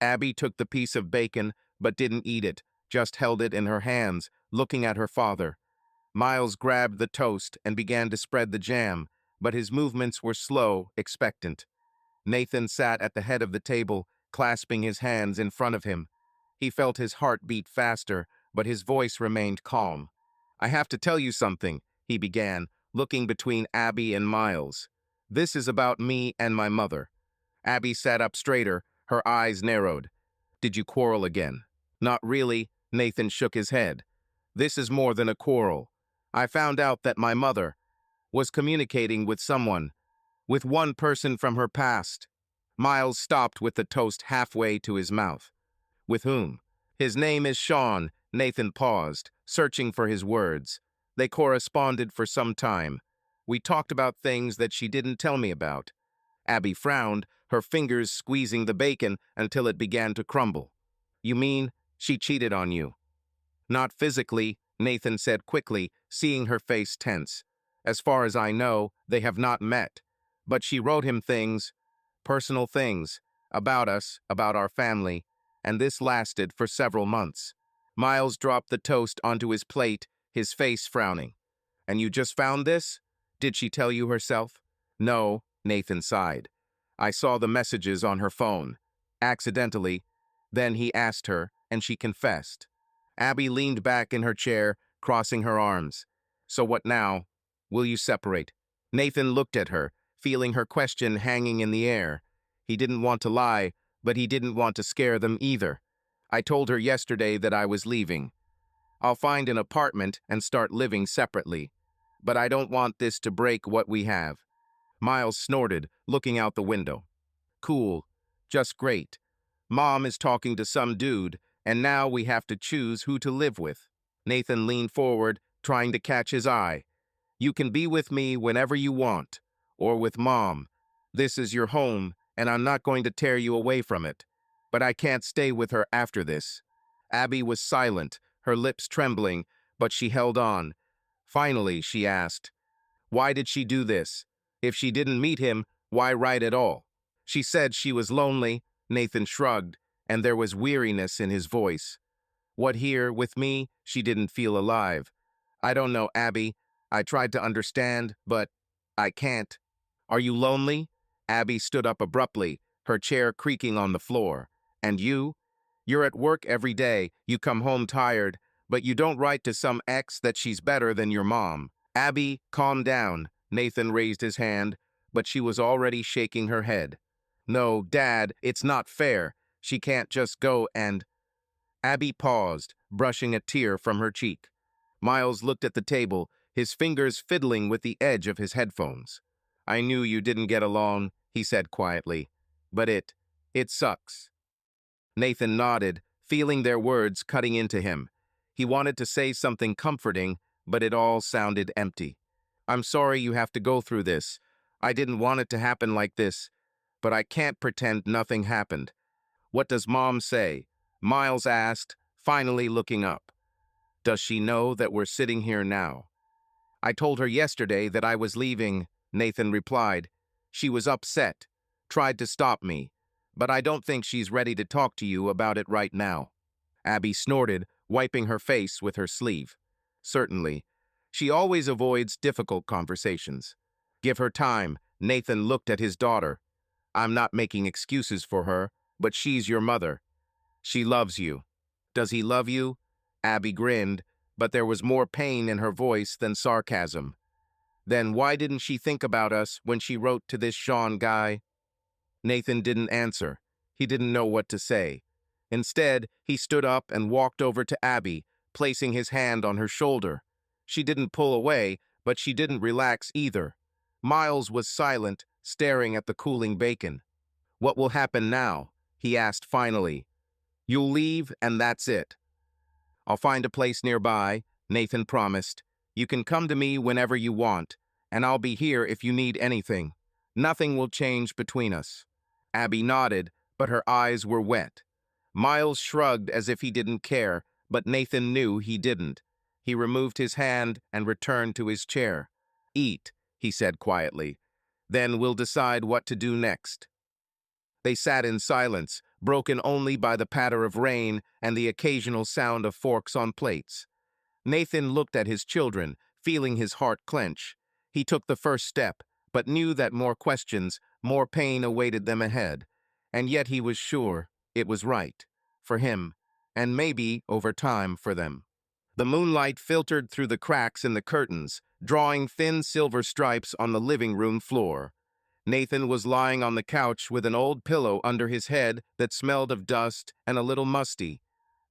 [SPEAKER 1] Abby took the piece of bacon, but didn't eat it, just held it in her hands, looking at her father. Miles grabbed the toast and began to spread the jam, but his movements were slow, expectant. Nathan sat at the head of the table, clasping his hands in front of him. He felt his heart beat faster, but his voice remained calm. "I have to tell you something," he began, looking between Abby and Miles. "This is about me and my mother." Abby sat up straighter, her eyes narrowed. "Did you quarrel again?" "Not really," Nathan shook his head. "This is more than a quarrel. I found out that my mother was communicating with someone, with one person from her past." Miles stopped with the toast halfway to his mouth. "With whom?" "His name is Sean." Nathan paused, searching for his words. "They corresponded for some time. We talked about things that she didn't tell me about." Abby frowned, her fingers squeezing the bacon until it began to crumble. "You mean she cheated on you?" "Not physically," Nathan said quickly, seeing her face tense. "As far as I know, they have not met. But she wrote him things, personal things, about us, about our family, and this lasted for several months." Miles dropped the toast onto his plate, his face frowning. "And you just found this? Did she tell you herself?" "No," Nathan sighed. "I saw the messages on her phone. Accidentally. Then he asked her, and she confessed." Abby leaned back in her chair, crossing her arms. "So what now? Will you separate?" Nathan looked at her, feeling her question hanging in the air. He didn't want to lie, but he didn't want to scare them either. "I told her yesterday that I was leaving. I'll find an apartment and start living separately. But I don't want this to break what we have." Miles snorted, looking out the window. "Cool. Just great. Mom is talking to some dude, and now we have to choose who to live with." Nathan leaned forward, trying to catch his eye. "You can be with me whenever you want, or with Mom. This is your home, and I'm not going to tear you away from it. But I can't stay with her after this." Abby was silent, her lips trembling, but she held on. Finally, she asked, "Why did she do this? If she didn't meet him, why write at all?" "She said she was lonely." Nathan shrugged, and there was weariness in his voice. "What, here, with me, she didn't feel alive. I don't know, Abby. I tried to understand, but I can't." "Are you lonely?" Abby stood up abruptly, her chair creaking on the floor. "And you? You're at work every day, you come home tired, but you don't write to some ex that she's better than your mom." "Abby, calm down." Nathan raised his hand, but she was already shaking her head. "No, Dad, it's not fair. She can't just go and—" Abby paused, brushing a tear from her cheek. Miles looked at the table, his fingers fiddling with the edge of his headphones. "I knew you didn't get along," he said quietly. "But it sucks." Nathan nodded, feeling their words cutting into him. He wanted to say something comforting, but it all sounded empty. "I'm sorry you have to go through this. I didn't want it to happen like this, but I can't pretend nothing happened." "What does Mom say?" Miles asked, finally looking up. "Does she know that we're sitting here now?" "I told her yesterday that I was leaving," Nathan replied. "She was upset, tried to stop me, but I don't think she's ready to talk to you about it right now." Abby snorted, wiping her face with her sleeve. "Certainly. She always avoids difficult conversations. Give her time." Nathan looked at his daughter. "I'm not making excuses for her, but she's your mother. She loves you." "Does he love you?" Abby grinned, but there was more pain in her voice than sarcasm. "Then why didn't she think about us when she wrote to this Sean guy?" Nathan didn't answer. He didn't know what to say. Instead, he stood up and walked over to Abby, placing his hand on her shoulder. She didn't pull away, but she didn't relax either. Miles was silent, staring at the cooling bacon. "What will happen now?" he asked finally. "You'll leave, and that's it." "I'll find a place nearby," Nathan promised. "You can come to me whenever you want, and I'll be here if you need anything. Nothing will change between us." Abby nodded, but her eyes were wet. Miles shrugged as if he didn't care, but Nathan knew he didn't. He removed his hand and returned to his chair. "Eat," he said quietly. "Then we'll decide what to do next." They sat in silence, broken only by the patter of rain and the occasional sound of forks on plates. Nathan looked at his children, feeling his heart clench. He took the first step, but knew that more questions, more pain awaited them ahead. And yet he was sure it was right, for him, and maybe, over time, for them. The moonlight filtered through the cracks in the curtains, drawing thin silver stripes on the living room floor. Nathan was lying on the couch with an old pillow under his head that smelled of dust and a little musty.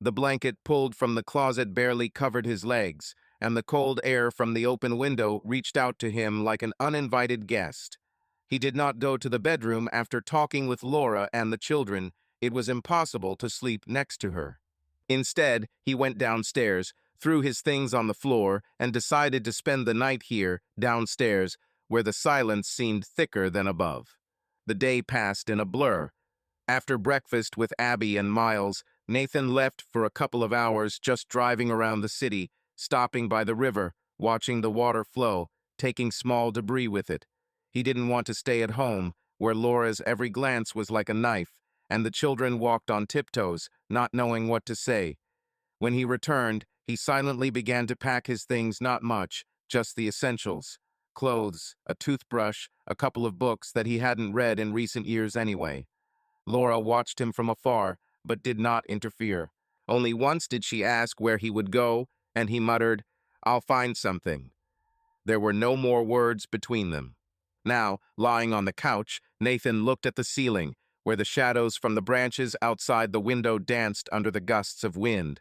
[SPEAKER 1] The blanket pulled from the closet barely covered his legs, and the cold air from the open window reached out to him like an uninvited guest. He did not go to the bedroom after talking with Laura and the children. It was impossible to sleep next to her. Instead, he went downstairs, threw his things on the floor, and decided to spend the night here, downstairs, where the silence seemed thicker than above. The day passed in a blur. After breakfast with Abby and Miles, Nathan left for a couple of hours, just driving around the city, stopping by the river, watching the water flow, taking small debris with it. He didn't want to stay at home, where Laura's every glance was like a knife, and the children walked on tiptoes, not knowing what to say. When he returned, he silently began to pack his things, not much, just the essentials: clothes, a toothbrush, a couple of books that he hadn't read in recent years anyway. Laura watched him from afar, but did not interfere. Only once did she ask where he would go, and he muttered, "I'll find something." There were no more words between them. Now, lying on the couch, Nathan looked at the ceiling, where the shadows from the branches outside the window danced under the gusts of wind.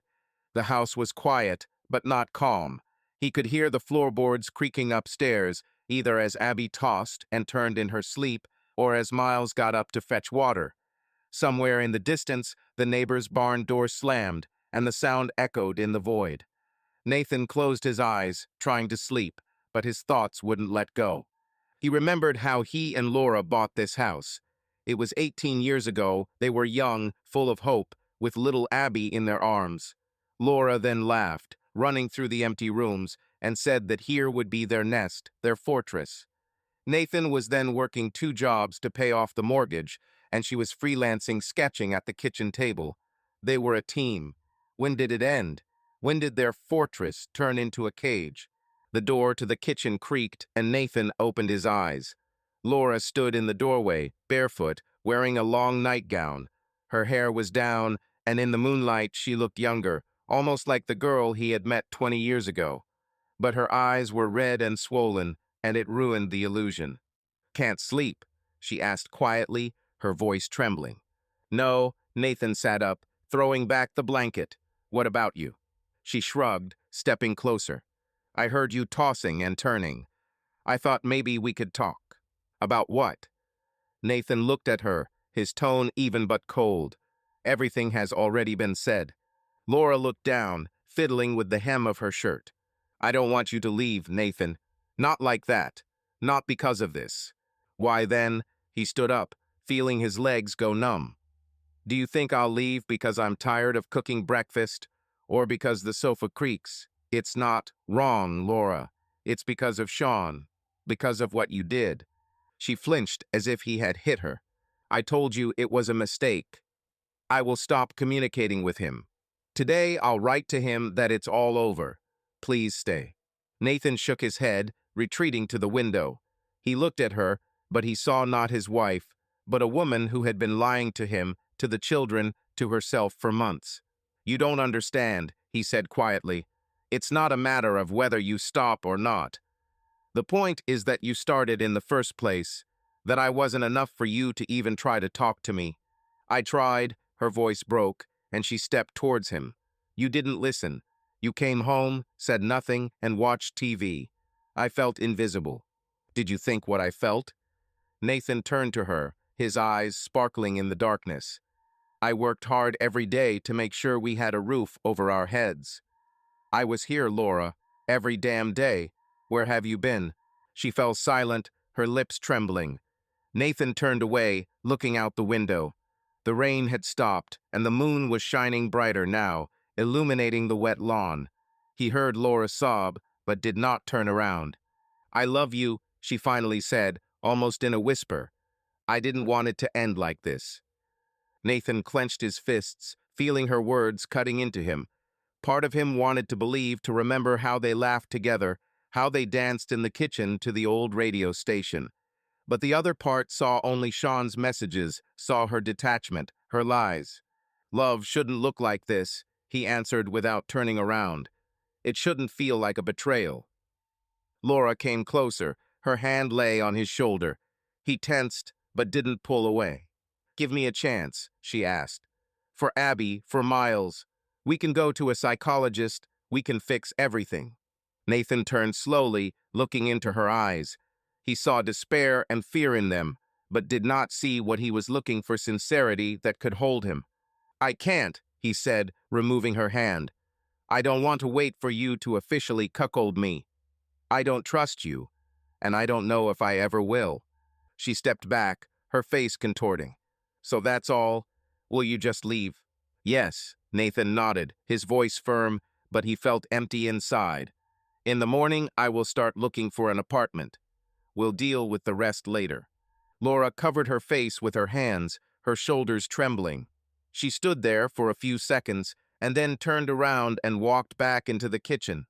[SPEAKER 1] The house was quiet, but not calm. He could hear the floorboards creaking upstairs, either as Abby tossed and turned in her sleep, or as Miles got up to fetch water. Somewhere in the distance, the neighbor's barn door slammed, and the sound echoed in the void. Nathan closed his eyes, trying to sleep, but his thoughts wouldn't let go. He remembered how he and Laura bought this house. It was 18 years ago. They were young, full of hope, with little Abby in their arms. Laura then laughed, running through the empty rooms, and said that here would be their nest, their fortress. Nathan was then working 2 jobs to pay off the mortgage, and she was freelancing sketching at the kitchen table. They were a team. When did it end? When did their fortress turn into a cage? The door to the kitchen creaked, and Nathan opened his eyes. Laura stood in the doorway, barefoot, wearing a long nightgown. Her hair was down, and in the moonlight she looked younger, almost like the girl he had met 20 years ago. But her eyes were red and swollen, and it ruined the illusion. "Can't sleep?" she asked quietly, her voice trembling. "No," Nathan sat up, throwing back the blanket. "What about you?" She shrugged, stepping closer. I heard you tossing and turning. I thought maybe we could talk. About what? Nathan looked at her, his tone even but cold. Everything has already been said. Laura looked down, fiddling with the hem of her shirt. I don't want you to leave, Nathan. Not like that. Not because of this. Why then, he stood up, feeling his legs go numb. Do you think I'll leave because I'm tired of cooking breakfast? Or because the sofa creaks? It's not wrong, Laura. It's because of Sean. Because of what you did. She flinched as if he had hit her. I told you it was a mistake. I will stop communicating with him. Today, I'll write to him that it's all over. Please stay. Nathan shook his head, retreating to the window. He looked at her, but he saw not his wife, but a woman who had been lying to him, to the children, to herself for months. You don't understand, he said quietly. It's not a matter of whether you stop or not. The point is that you started in the first place, that I wasn't enough for you to even try to talk to me. I tried, her voice broke, and she stepped towards him. You didn't listen. You came home, said nothing, and watched TV. I felt invisible. Did you think what I felt? Nathan turned to her, his eyes sparkling in the darkness. I worked hard every day to make sure we had a roof over our heads. I was here, Laura, every damn day. Where have you been? She fell silent, her lips trembling. Nathan turned away, looking out the window. The rain had stopped, and the moon was shining brighter now, illuminating the wet lawn. He heard Laura sob, but did not turn around. I love you, she finally said, almost in a whisper. I didn't want it to end like this. Nathan clenched his fists, feeling her words cutting into him. Part of him wanted to believe, to remember how they laughed together, how they danced in the kitchen to the old radio station. But the other part saw only Sean's messages, saw her detachment, her lies. Love shouldn't look like this, he answered without turning around. It shouldn't feel like a betrayal. Laura came closer, her hand lay on his shoulder. He tensed, but didn't pull away. Give me a chance, she asked. For Abby, for Miles. We can go to a psychologist, we can fix everything. Nathan turned slowly, looking into her eyes. He saw despair and fear in them, but did not see what he was looking for, sincerity that could hold him. I can't, he said, removing her hand. I don't want to wait for you to officially cuckold me. I don't trust you, and I don't know if I ever will. She stepped back, her face contorting. So that's all? Will you just leave? Yes, Nathan nodded, his voice firm, but he felt empty inside. In the morning, I will start looking for an apartment. We'll deal with the rest later. Laura covered her face with her hands, her shoulders trembling. She stood there for a few seconds and then turned around and walked back into the kitchen.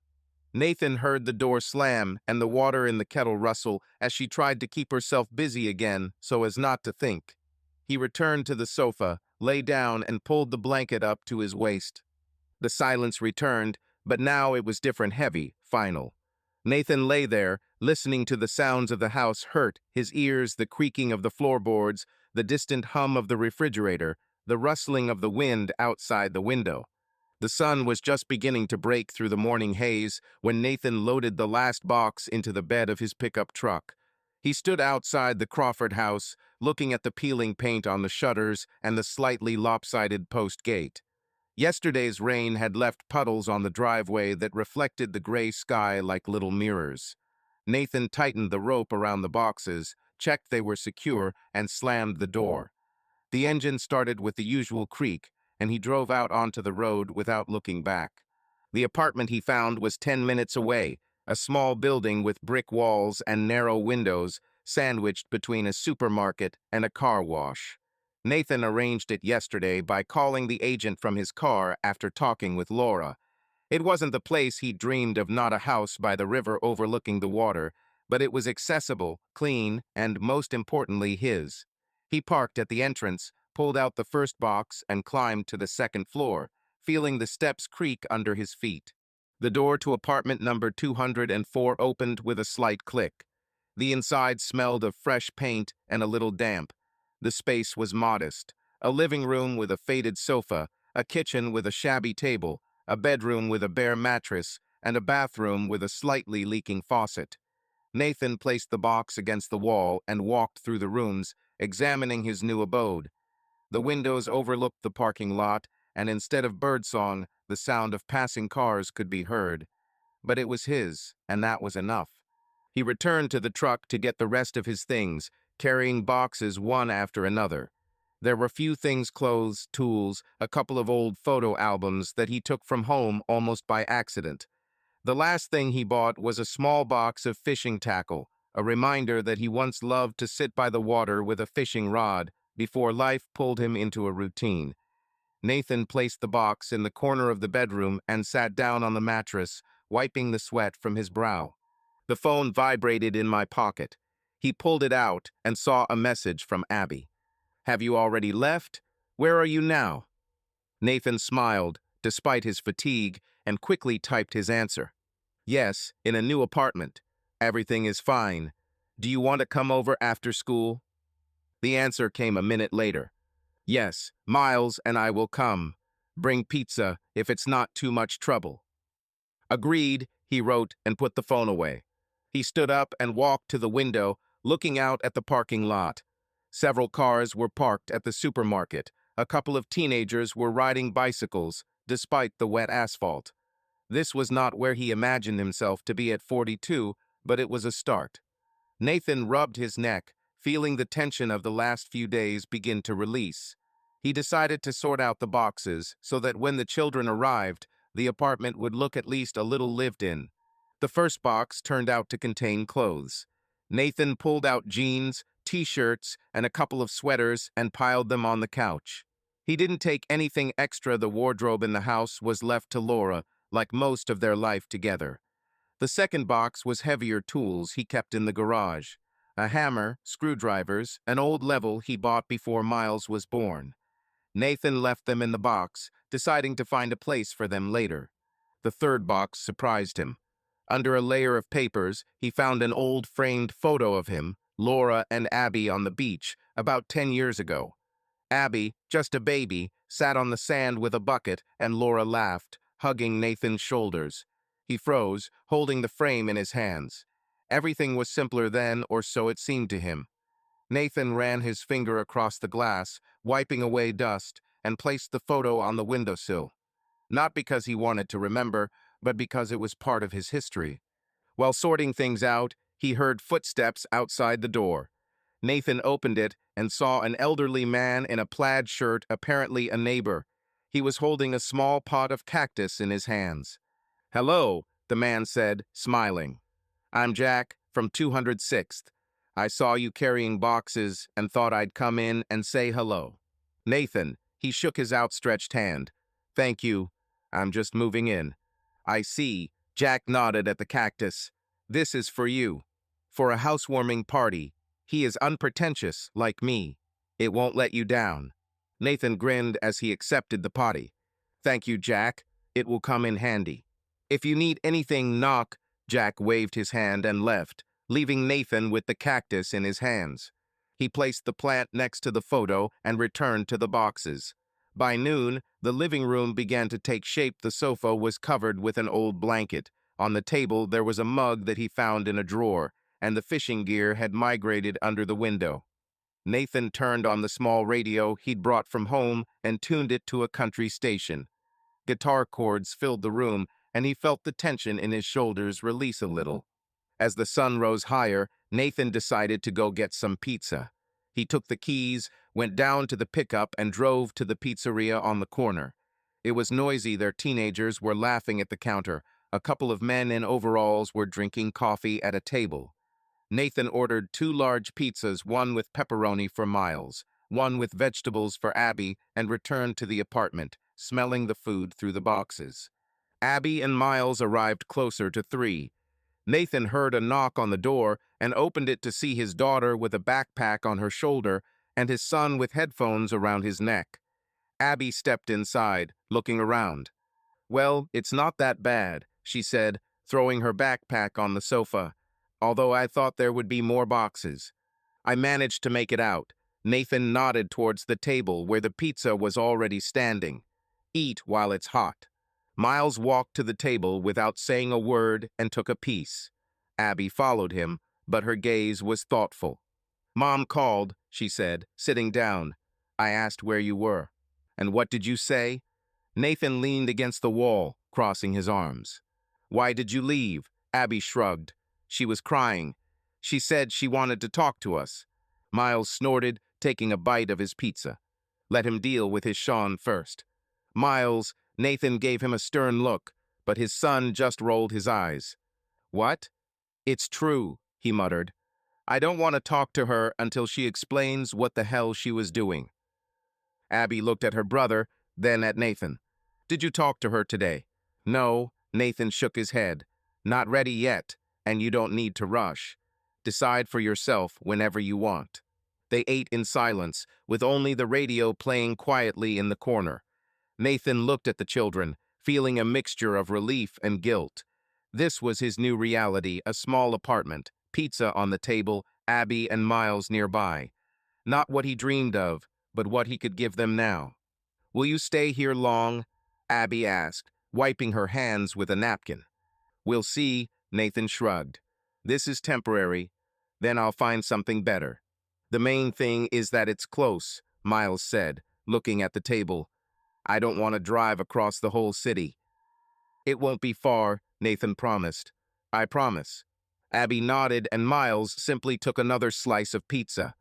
[SPEAKER 1] Nathan heard the door slam and the water in the kettle rustle as she tried to keep herself busy again so as not to think. He returned to the sofa, lay down, and pulled the blanket up to his waist. The silence returned, but now it was different, heavy, final. Nathan lay there, listening to the sounds of the house, hurt, his ears the creaking of the floorboards, the distant hum of the refrigerator, the rustling of the wind outside the window. The sun was just beginning to break through the morning haze when Nathan loaded the last box into the bed of his pickup truck. He stood outside the Crawford house, looking at the peeling paint on the shutters and the slightly lopsided post gate. Yesterday's rain had left puddles on the driveway that reflected the gray sky like little mirrors. Nathan tightened the rope around the boxes, checked they were secure, and slammed the door. The engine started with the usual creak, and he drove out onto the road without looking back. The apartment he found was 10 minutes away, a small building with brick walls and narrow windows, sandwiched between a supermarket and a car wash. Nathan arranged it yesterday by calling the agent from his car after talking with Laura. It wasn't the place he dreamed of, not a house by the river overlooking the water, but it was accessible, clean, and most importantly his. He parked at the entrance, pulled out the first box, and climbed to the second floor, feeling the steps creak under his feet. The door to apartment number 204 opened with a slight click. The inside smelled of fresh paint and a little damp. The space was modest. A living room with a faded sofa, a kitchen with a shabby table, a bedroom with a bare mattress, and a bathroom with a slightly leaking faucet. Nathan placed the box against the wall and walked through the rooms, examining his new abode. The windows overlooked the parking lot, and instead of birdsong, the sound of passing cars could be heard. But it was his, and that was enough. He returned to the truck to get the rest of his things, carrying boxes one after another. There were few things, clothes, tools, a couple of old photo albums that he took from home almost by accident. The last thing he bought was a small box of fishing tackle, a reminder that he once loved to sit by the water with a fishing rod before life pulled him into a routine. Nathan placed the box in the corner of the bedroom and sat down on the mattress, wiping the sweat from his brow. The phone vibrated in my pocket. He pulled it out and saw a message from Abby. "Have you already left? Where are you now?" Nathan smiled, despite his fatigue, and quickly typed his answer. "Yes, in a new apartment. Everything is fine. Do you want to come over after school?" The answer came a minute later. "Yes, Miles and I will come. Bring pizza if it's not too much trouble." "Agreed," he wrote and put the phone away. He stood up and walked to the window, looking out at the parking lot. Several cars were parked at the supermarket. A couple of teenagers were riding bicycles, despite the wet asphalt. This was not where he imagined himself to be at 42, but it was a start. Nathan rubbed his neck, feeling the tension of the last few days begin to release. He decided to sort out the boxes so that when the children arrived, the apartment would look at least a little lived in. The first box turned out to contain clothes. Nathan pulled out jeans, t-shirts, and a couple of sweaters and piled them on the couch. He didn't take anything extra. The wardrobe in the house was left to Laura, like most of their life together. The second box was heavier tools he kept in the garage. A hammer, screwdrivers, an old level he bought before Miles was born. Nathan left them in the box, deciding to find a place for them later. The third box surprised him. Under a layer of papers, he found an old framed photo of him, Laura and Abby on the beach, about 10 years ago. Abby, just a baby, sat on the sand with a bucket, and Laura laughed, hugging Nathan's shoulders. He froze, holding the frame in his hands. Everything was simpler then, or so it seemed to him. Nathan ran his finger across the glass, wiping away dust, and placed the photo on the windowsill. Not because he wanted to remember, but because it was part of his history. While sorting things out, he heard footsteps outside the door. Nathan opened it and saw an elderly man in a plaid shirt, apparently a neighbor. He was holding a small pot of cactus in his hands. "Hello," the man said, smiling. "I'm Jack from 206th. I saw you carrying boxes and thought I'd come in and say hello." "Nathan," he shook his outstretched hand. "Thank you. I'm just moving in." "I see." Jack nodded at the cactus. "This is for you. For a housewarming party. He is unpretentious, like me. It won't let you down." Nathan grinned as he accepted the potty. "Thank you, Jack. It will come in handy. If you need anything, knock." Jack waved his hand and left, leaving Nathan with the cactus in his hands. He placed the plant next to the photo and returned to the boxes. By noon, the living room began to take shape. The sofa was covered with an old blanket. On the table, there was a mug that he found in a drawer, and the fishing gear had migrated under the window. Nathan turned on the small radio he'd brought from home and tuned it to a country station. Guitar chords filled the room, and he felt the tension in his shoulders release a little. As the sun rose higher, Nathan decided to go get some pizza. He took the keys, went down to the pickup, and drove to the pizzeria on the corner. It was noisy. Their teenagers were laughing at the counter. A couple of men in overalls were drinking coffee at a table. Nathan ordered 2 large pizzas, one with pepperoni for Miles, one with vegetables for Abby, and returned to the apartment, smelling the food through the boxes. Abby and Miles arrived closer to 3. Nathan heard a knock on the door and opened it to see his daughter with a backpack on her shoulder and his son with headphones around his neck. Abby stepped inside, looking around. "Well, it's not that bad," she said, throwing her backpack on the sofa, "although I thought there would be more boxes." "I managed to make it out." Nathan nodded towards the table where the pizza was already standing. "Eat while it's hot." Miles walked to the table without saying a word and took a piece. Abby followed him, but her gaze was thoughtful. "Mom called," she said, sitting down. "I asked where you were." "And what did you say?" Nathan leaned against the wall, crossing his arms. "Why did you leave?" Abby shrugged. She was crying. "She said she wanted to talk to us." Miles snorted, taking a bite of his pizza. "Let him deal with his Sean first." "Miles," Nathan gave him a stern look, but his son just rolled his eyes. "What?" "It's true," he muttered. "I don't want to talk to her until she explains what the hell she was doing." Abby looked at her brother, then at Nathan. "Did you talk to her today?" "No," Nathan shook his head. "Not ready yet, and you don't need to rush. Decide for yourself whenever you want." They ate in silence, with only the radio playing quietly in the corner. Nathan looked at the children, feeling a mixture of relief and guilt. This was his new reality, a small apartment, pizza on the table, Abby and Miles nearby. Not what he dreamed of, but what he could give them now. "Will you stay here long?" Abby asked, wiping her hands with a napkin. "We'll see," Nathan shrugged. "This is temporary. Then I'll find something better." "The main thing is that it's close," Miles said, looking at the table. "I don't want to drive across the whole city." "It won't be far," Nathan promised. "I promise." Abby nodded, and Miles simply took another slice of pizza.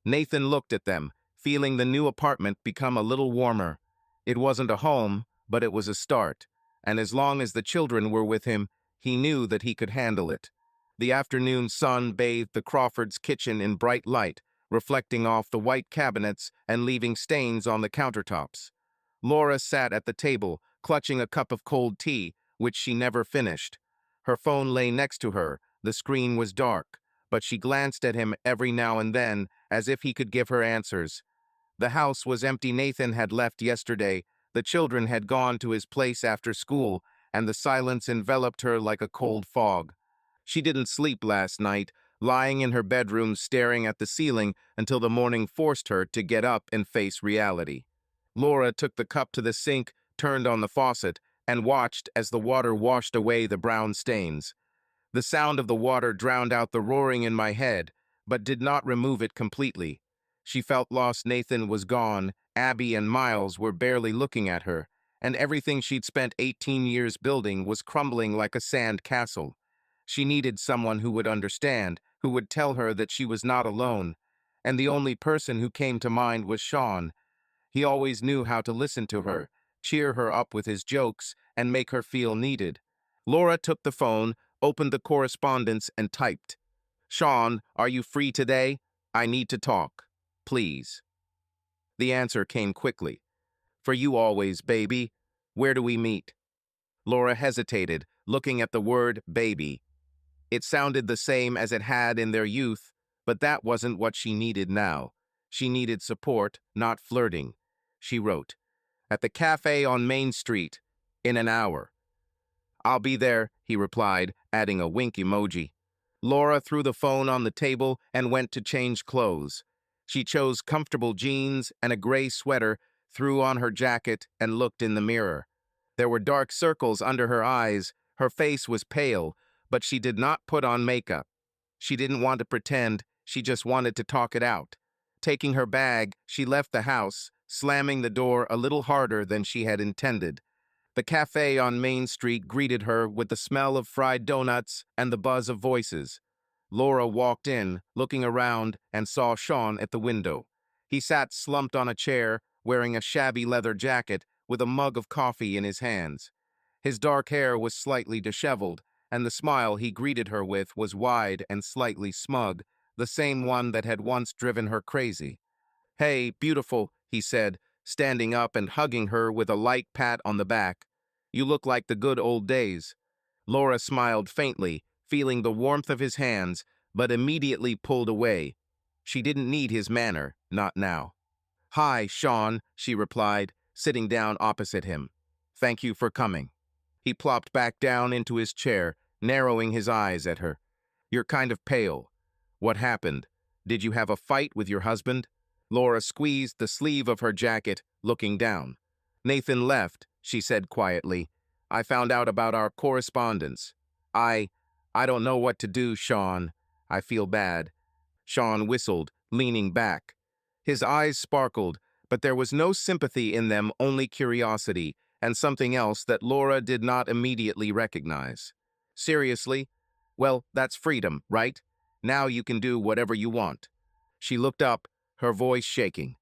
[SPEAKER 1] Nathan looked at them, feeling the new apartment become a little warmer. It wasn't a home, but it was a start, and as long as the children were with him, he knew that he could handle it. The afternoon sun bathed the Crawfords' kitchen in bright light, reflecting off the white cabinets and leaving stains on the countertops. Laura sat at the table, clutching a cup of cold tea, which she never finished. Her phone lay next to her. The screen was dark, but she glanced at him every now and then, as if he could give her answers. The house was empty. Nathan had left yesterday. The children had gone to his place after school, and the silence enveloped her like a cold fog. She didn't sleep last night, lying in her bedroom staring at the ceiling until the morning forced her to get up and face reality. Laura took the cup to the sink, turned on the faucet, and watched as the water washed away the brown stains. The sound of the water drowned out the roaring in my head, but did not remove it completely. She felt lost. Nathan was gone, Abby and Miles were barely looking at her, and everything she'd spent 18 years building was crumbling like a sand castle. She needed someone who would understand, who would tell her that she was not alone, and the only person who came to mind was Sean. He always knew how to listen to her, cheer her up with his jokes, and make her feel needed. Laura took the phone, opened the correspondence, and typed, "Sean, are you free today? I need to talk. Please." The answer came quickly. "For you always, baby. Where do we meet?" Laura hesitated, looking at the word baby. It sounded the same as it had in their youth, but that wasn't what she needed now. She needed support, not flirting. She wrote, "At the cafe on Main Street, in an hour." "I'll be there," he replied, adding a wink emoji. Laura threw the phone on the table and went to change clothes. She chose comfortable jeans and a gray sweater, threw on her jacket, and looked in the mirror. There were dark circles under her eyes. Her face was pale, but she did not put on makeup. She didn't want to pretend, she just wanted to talk it out. Taking her bag, she left the house, slamming the door a little harder than she had intended. The cafe on Main Street greeted her with the smell of fried donuts and the buzz of voices. Laura walked in, looking around, and saw Sean at the window. He sat slumped on a chair, wearing a shabby leather jacket, with a mug of coffee in his hands. His dark hair was slightly disheveled, and the smile he greeted her with was wide and slightly smug, the same one that had once driven her crazy. "Hey, beautiful," he said, standing up and hugging her with a light pat on the back. "You look like the good old days." Laura smiled faintly, feeling the warmth of his hands, but immediately pulled away. She didn't need his manner, not now. "Hi, Sean," she replied, sitting down opposite him. "Thank you for coming." He plopped back down into his chair, narrowing his eyes at her. "You're kind of pale. What happened? Did you have a fight with your husband?" Laura squeezed the sleeve of her jacket, looking down. "Nathan left," she said quietly. I found out about our correspondence. I, I don't know what to do, Sean. I feel bad. Sean whistled, leaning back. His eyes sparkled, but there was no sympathy in them, only curiosity, and something else that Laura did not immediately recognize. Seriously? Well, that's freedom, right? Now you can do whatever you want. She looked up, her voice shaking.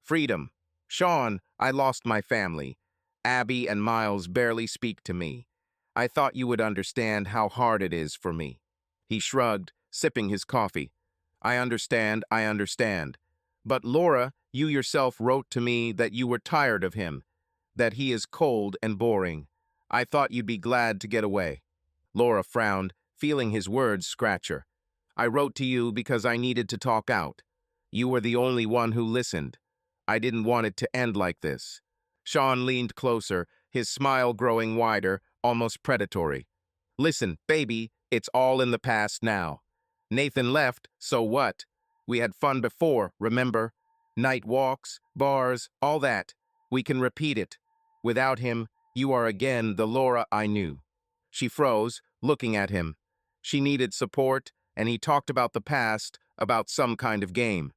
[SPEAKER 1] Freedom. Sean, I lost my family. Abby and Miles barely speak to me. I thought you would understand how hard it is for me. He shrugged, sipping his coffee. I understand, I understand. But Laura, you yourself wrote to me that you were tired of him, that he is cold and boring. I thought you'd be glad to get away. Laura frowned, feeling his words scratch her. I wrote to you because I needed to talk out. You were the only one who listened. I didn't want it to end like this. Sean leaned closer, his smile growing wider, almost predatory. Listen, baby, it's all in the past now. Nathan left, so what? We had fun before, remember? Night walks, bars, all that. We can repeat it. Without him, you are again the Laura I knew. She froze, looking at him. She needed support, and he talked about the past, about some kind of game.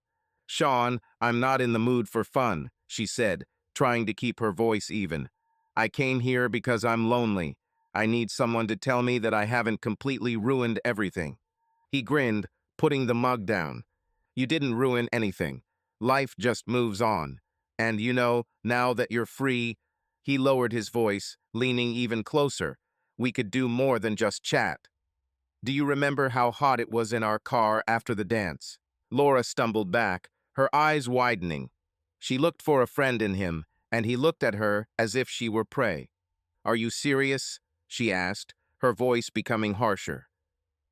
[SPEAKER 1] Sean, I'm not in the mood for fun, she said, trying to keep her voice even. I came here because I'm lonely. I need someone to tell me that I haven't completely ruined everything. He grinned, putting the mug down. You didn't ruin anything. Life just moves on. And you know, now that you're free, he lowered his voice, leaning even closer. We could do more than just chat. Do you remember how hot it was in our car after the dance? Laura stumbled back, her eyes widening. She looked for a friend in him, and he looked at her as if she were prey. Are you serious? She asked, her voice becoming harsher.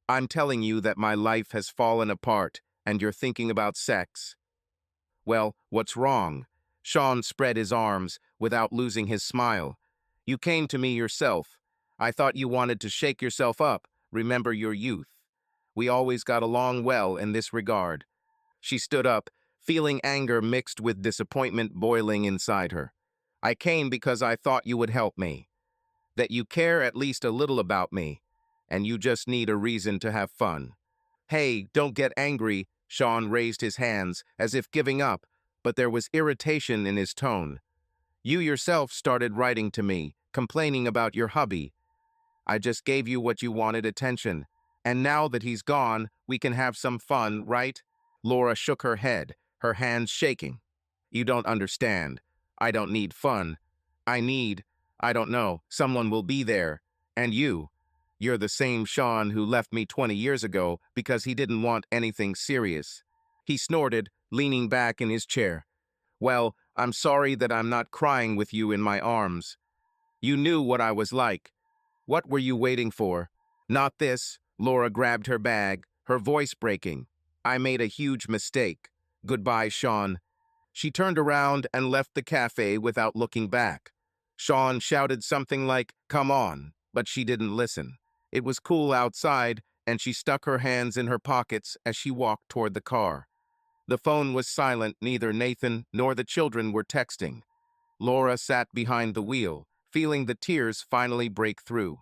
[SPEAKER 1] I'm telling you that my life has fallen apart, and you're thinking about sex. Well, what's wrong? Sean spread his arms, without losing his smile. You came to me yourself. I thought you wanted to shake yourself up, remember your youth. We always got along well in this regard. She stood up, feeling anger mixed with disappointment boiling inside her. I came because I thought you would help me. That you care at least a little about me, and you just need a reason to have fun. Hey, don't get angry, Sean raised his hands, as if giving up, but there was irritation in his tone. You yourself started writing to me, complaining about your hubby. I just gave you what you wanted, attention. And now that he's gone, we can have some fun, right? Laura shook her head, her hands shaking. You don't understand. I don't need fun. I need, I don't know, someone will be there. And you're the same Sean who left me 20 years ago because he didn't want anything serious. He snorted, leaning back in his chair. Well, I'm sorry that I'm not crying with you in my arms. You knew what I was like. What were you waiting for? Not this. Laura grabbed her bag, her voice breaking. I made a huge mistake. Goodbye, Sean. She turned around and left the cafe without looking back. Sean shouted something like, come on, but she didn't listen. It was cool outside, and she stuck her hands in her pockets as she walked toward the car. The phone was silent, neither Nathan nor the children were texting. Laura sat behind the wheel, feeling the tears finally break through.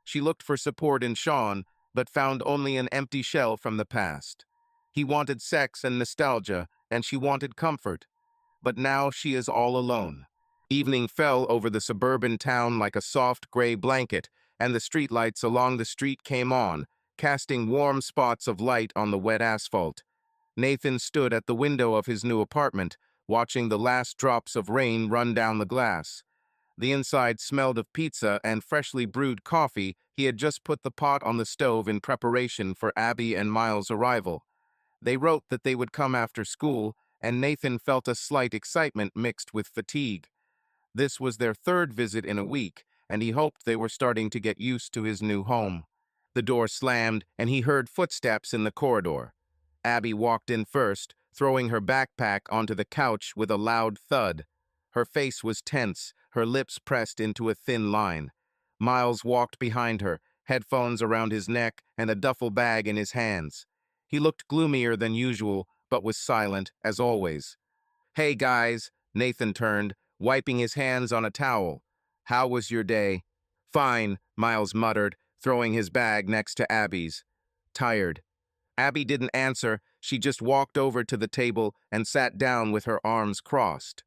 [SPEAKER 1] She looked for support in Sean, but found only an empty shell from the past. He wanted sex and nostalgia, and she wanted comfort. But now she is all alone. Evening fell over the suburban town like a soft gray blanket, and the streetlights along the street came on, casting warm spots of light on the wet asphalt. Nathan stood at the window of his new apartment, watching the last drops of rain run down the glass. The inside smelled of pizza and freshly brewed coffee. He had just put the pot on the stove in preparation for Abby and Miles' arrival. They wrote that they would come after school, and Nathan felt a slight excitement mixed with fatigue. This was their third visit in a week, and he hoped they were starting to get used to his new home. The door slammed, and he heard footsteps in the corridor. Abby walked in first, throwing her backpack onto the couch with a loud thud. Her face was tense, her lips pressed into a thin line. Miles walked behind her, headphones around his neck and a duffel bag in his hands. He looked gloomier than usual, but was silent, as always. Hey, guys, Nathan turned, wiping his hands on a towel. How was your day? Fine, Miles muttered, throwing his bag next to Abby's. Tired. Abby didn't answer, she just walked over to the table and sat down with her arms crossed.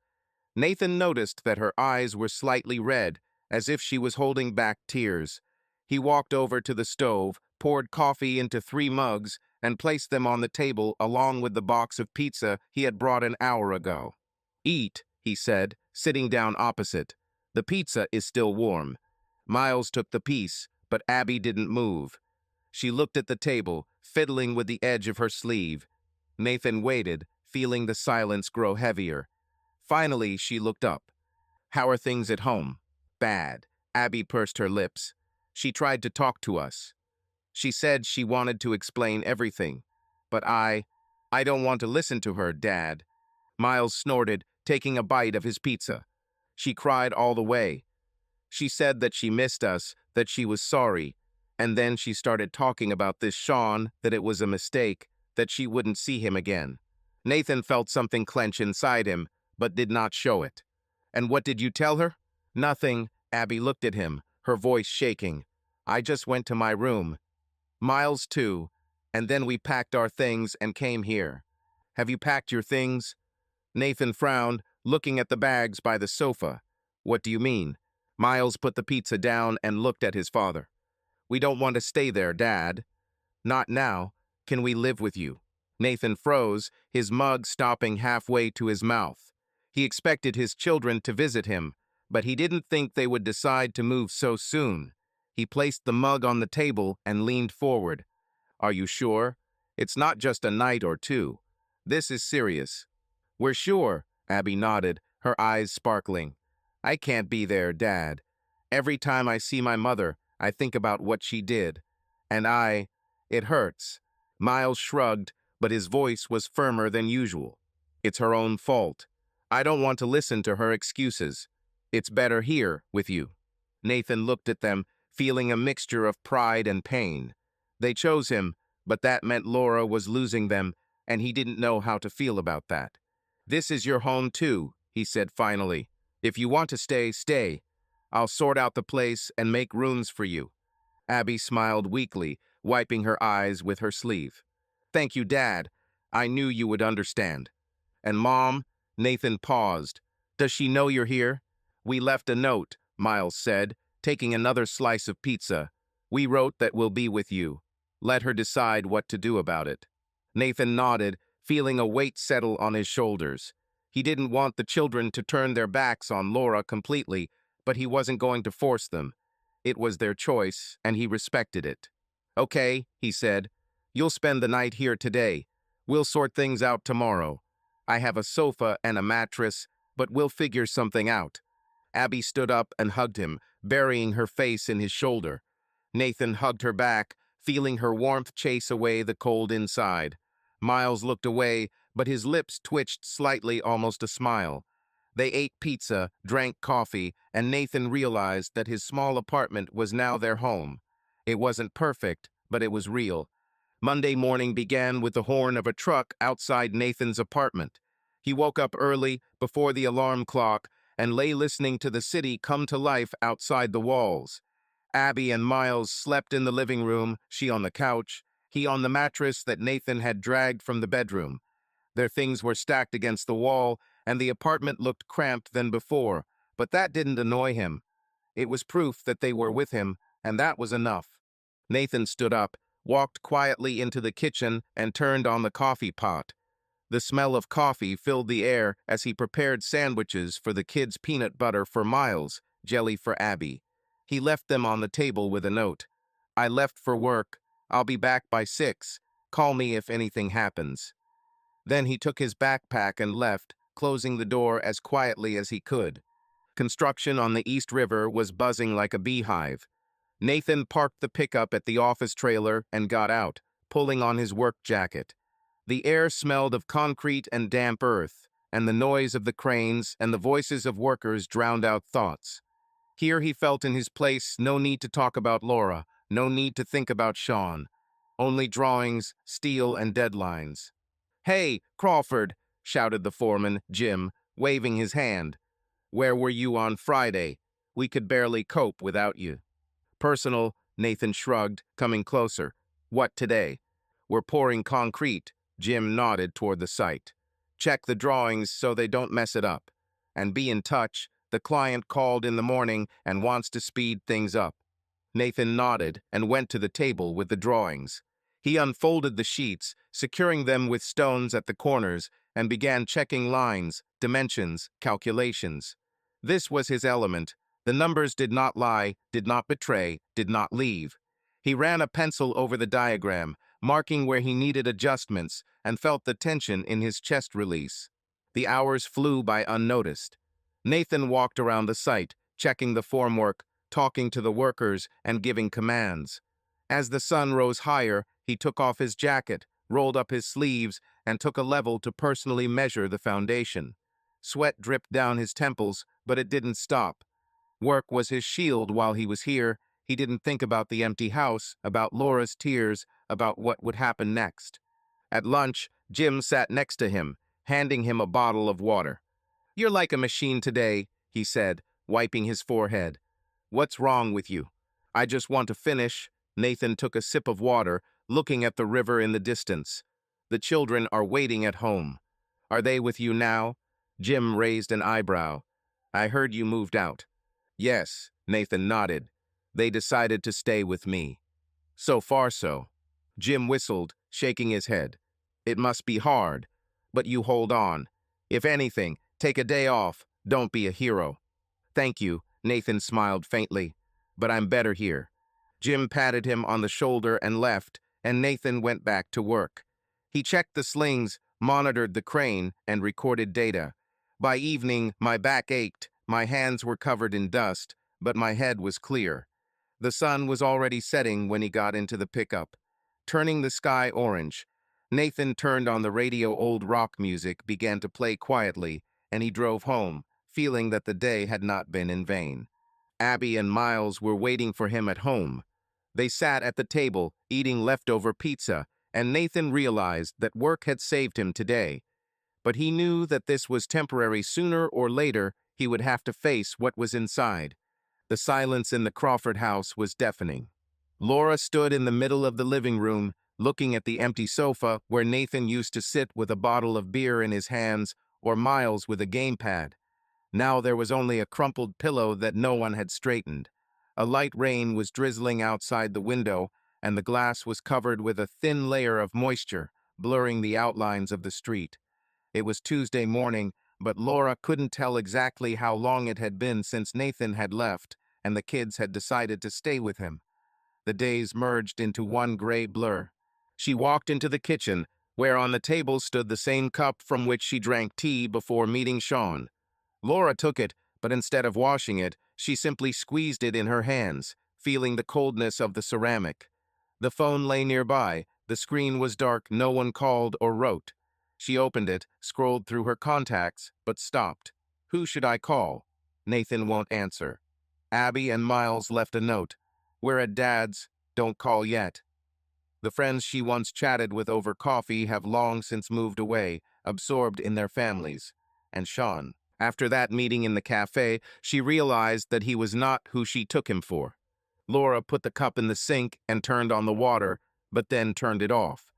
[SPEAKER 1] Nathan noticed that her eyes were slightly red, as if she was holding back tears. He walked over to the stove, poured coffee into 3 mugs, and placed them on the table along with the box of pizza he had brought an hour ago. Eat, he said, sitting down opposite. The pizza is still warm. Miles took the piece, but Abby didn't move. She looked at the table, fiddling with the edge of her sleeve. Nathan waited, feeling the silence grow heavier. Finally, she looked up. How are things at home? Bad. Abby pursed her lips. She tried to talk to us. She said she wanted to explain everything. But I don't want to listen to her, Dad. Miles snorted, taking a bite of his pizza. She cried all the way. She said that she missed us, that she was sorry. And then she started talking about this Sean, that it was a mistake, that she wouldn't see him again. Nathan felt something clench inside him, but did not show it. And what did you tell her? Nothing. Abby looked at him, her voice shaking. I just went to my room. Miles too. And then we packed our things and came here. Have you packed your things? Nathan frowned, looking at the bags by the sofa. What do you mean? Miles put the pizza down and looked at his father. We don't want to stay there, Dad. Not now. Can we live with you? Nathan froze, his mug stopping halfway to his mouth. He expected his children to visit him, but he didn't think they would decide to move so soon. He placed the mug on the table and leaned forward. Are you sure? It's not just a night or two. This is serious. We're sure, Abby nodded, her eyes sparkling. I can't be there, Dad. Every time I see my mother, I think about what she did. And it hurts. Miles shrugged, but his voice was firmer than usual. It's her own fault. I don't want to listen to her excuses. It's better here with you. Nathan looked at them, feeling a mixture of pride and pain. They chose him, but that meant Laura was losing them, and he didn't know how to feel about that. This is your home too, he said finally. If you want to stay, stay. I'll sort out the place and make rooms for you. Abby smiled weakly, wiping her eyes with her sleeve. Thank you, Dad. I knew you would understand. And Mom? Nathan paused. Does she know you're here? We left a note, Miles said, taking another slice of pizza. We wrote that we'll be with you. Let her decide what to do about it. Nathan nodded, feeling a weight settle on his shoulders. He didn't want the children to turn their backs on Laura completely, but he wasn't going to force them. It was their choice, and he respected it. Okay, he said. You'll spend the night here today. We'll sort things out tomorrow. I have a sofa and a mattress, but we'll figure something out. Abby stood up and hugged him, burying her face in his shoulder. Nathan hugged her back, feeling her warmth chase away the cold inside. Miles looked away, but his lips twitched slightly, almost a smile. They ate pizza, drank coffee, and Nathan realized that his small apartment was now their home. It wasn't perfect, but it was real. Monday morning began with the horn of a truck outside Nathan's apartment. He woke up early, before the alarm clock, and lay listening to the city come to life outside the walls. Abby and Miles slept in the living room, she on the couch, he on the mattress that Nathan had dragged from the bedroom. Their things were stacked against the wall, and the apartment looked cramped than before, but that didn't annoy him. It was proof that they were with him, and that was enough. Nathan stood up, walked quietly into the kitchen, and turned on the coffee pot. The smell of coffee filled the air as he prepared sandwiches for the kids, peanut butter for Miles, jelly for Abby. He left them on the table with a note. I left for work. I'll be back by 6. Call me if anything happens. Then he took his backpack and left, closing the door as quietly as he could. Construction on the East River was buzzing like a beehive. Nathan parked the pickup at the office trailer and got out, pulling on his work jacket. The air smelled of concrete and damp earth, and the noise of the cranes and the voices of workers drowned out thoughts. Here he felt in his place, no need to talk about Laura, no need to think about Sean. Only drawings, steel, and deadlines. Hey, Crawford, shouted the foreman, Jim, waving his hand. Where were you on Friday? We could barely cope without you. Personal, Nathan shrugged, coming closer. What today? We're pouring concrete. Jim nodded toward the site. Check the drawings so they don't mess it up. And be in touch. The client called in the morning and wants to speed things up. Nathan nodded and went to the table with the drawings. He unfolded the sheets, securing them with stones at the corners, and began checking lines, dimensions, calculations. This was his element. The numbers did not lie, did not betray, did not leave. He ran a pencil over the diagram, marking where he needed adjustments, and felt the tension in his chest release. The hours flew by unnoticed. Nathan walked around the site, checking the formwork, talking to the workers, and giving commands. As the sun rose higher, he took off his jacket, rolled up his sleeves, and took a level to personally measure the foundation. Sweat dripped down his temples, but it didn't stop. Work was his shield while he was here. He didn't think about the empty house, about Laura's tears, about what would happen next. At lunch, Jim sat next to him, handing him a bottle of water. "You're like a machine today," he said, wiping his forehead. "What's wrong with you?" "I just want to finish." Nathan took a sip of water, looking at the river in the distance. "The children are waiting at home." "Are they with you now?" Jim raised an eyebrow. "I heard you moved out." "Yes," Nathan nodded. "They decided to stay with me." "So far so." Jim whistled, shaking his head. "It must be hard, but you hold on. If anything, take a day off. Don't be a hero." "Thank you," Nathan smiled faintly. "But I'm better here." Jim patted him on the shoulder and left, and Nathan went back to work. He checked the slings, monitored the crane, and recorded data. By evening, my back ached, my hands were covered in dust, but my head was clear. The sun was already setting when he got into the pickup, turning the sky orange. Nathan turned on the radio. Old rock music began to play quietly, and he drove home, feeling that the day had not been in vain. Abby and Miles were waiting for him at home. They sat at the table, eating leftover pizza, and Nathan realized that work had saved him today. But he knew that this was temporary. Sooner or later, he would have to face what was inside. The silence in the Crawford house was deafening. Laura stood in the middle of the living room, looking at the empty sofa where Nathan used to sit with a bottle of beer in his hands or Miles with a gamepad. Now there was only a crumpled pillow that no one had straightened. A light rain was drizzling outside the window, and the glass was covered with a thin layer of moisture, blurring the outlines of the street. It was Tuesday morning, but Laura couldn't tell exactly how long it had been since Nathan had left and the kids had decided to stay with him. The days merged into one gray blur. She walked into the kitchen, where on the table stood the same cup from which she drank tea before meeting Sean. Laura took it, but instead of washing it, she simply squeezed it in her hands, feeling the coldness of the ceramic. The phone lay nearby. The screen was dark. No one called or wrote. She opened it, scrolled through her contacts, but stopped. Who should I call? Nathan won't answer. Abby and Miles left a note. We're at Dad's. Don't call yet. The friends she once chatted with over coffee have long since moved away, absorbed in their families. And Sean. After that meeting in the cafe, she realized that he was not who she took him for. Laura put the cup in the sink and turned on the water, but then turned it off.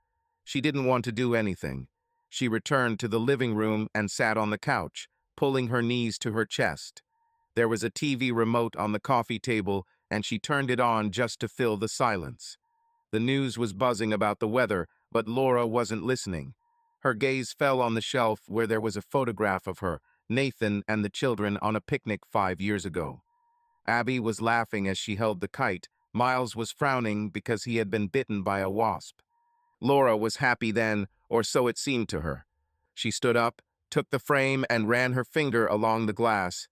[SPEAKER 1] She didn't want to do anything. She returned to the living room and sat on the couch, pulling her knees to her chest. There was a TV remote on the coffee table, and she turned it on just to fill the silence. The news was buzzing about the weather, but Laura wasn't listening. Her gaze fell on the shelf where there was a photograph of her, Nathan and the children on a picnic 5 years ago. Abby was laughing as she held the kite. Miles was frowning because he had been bitten by a wasp. Laura was happy then, or so it seemed to her. She stood up, took the frame, and ran her finger along the glass.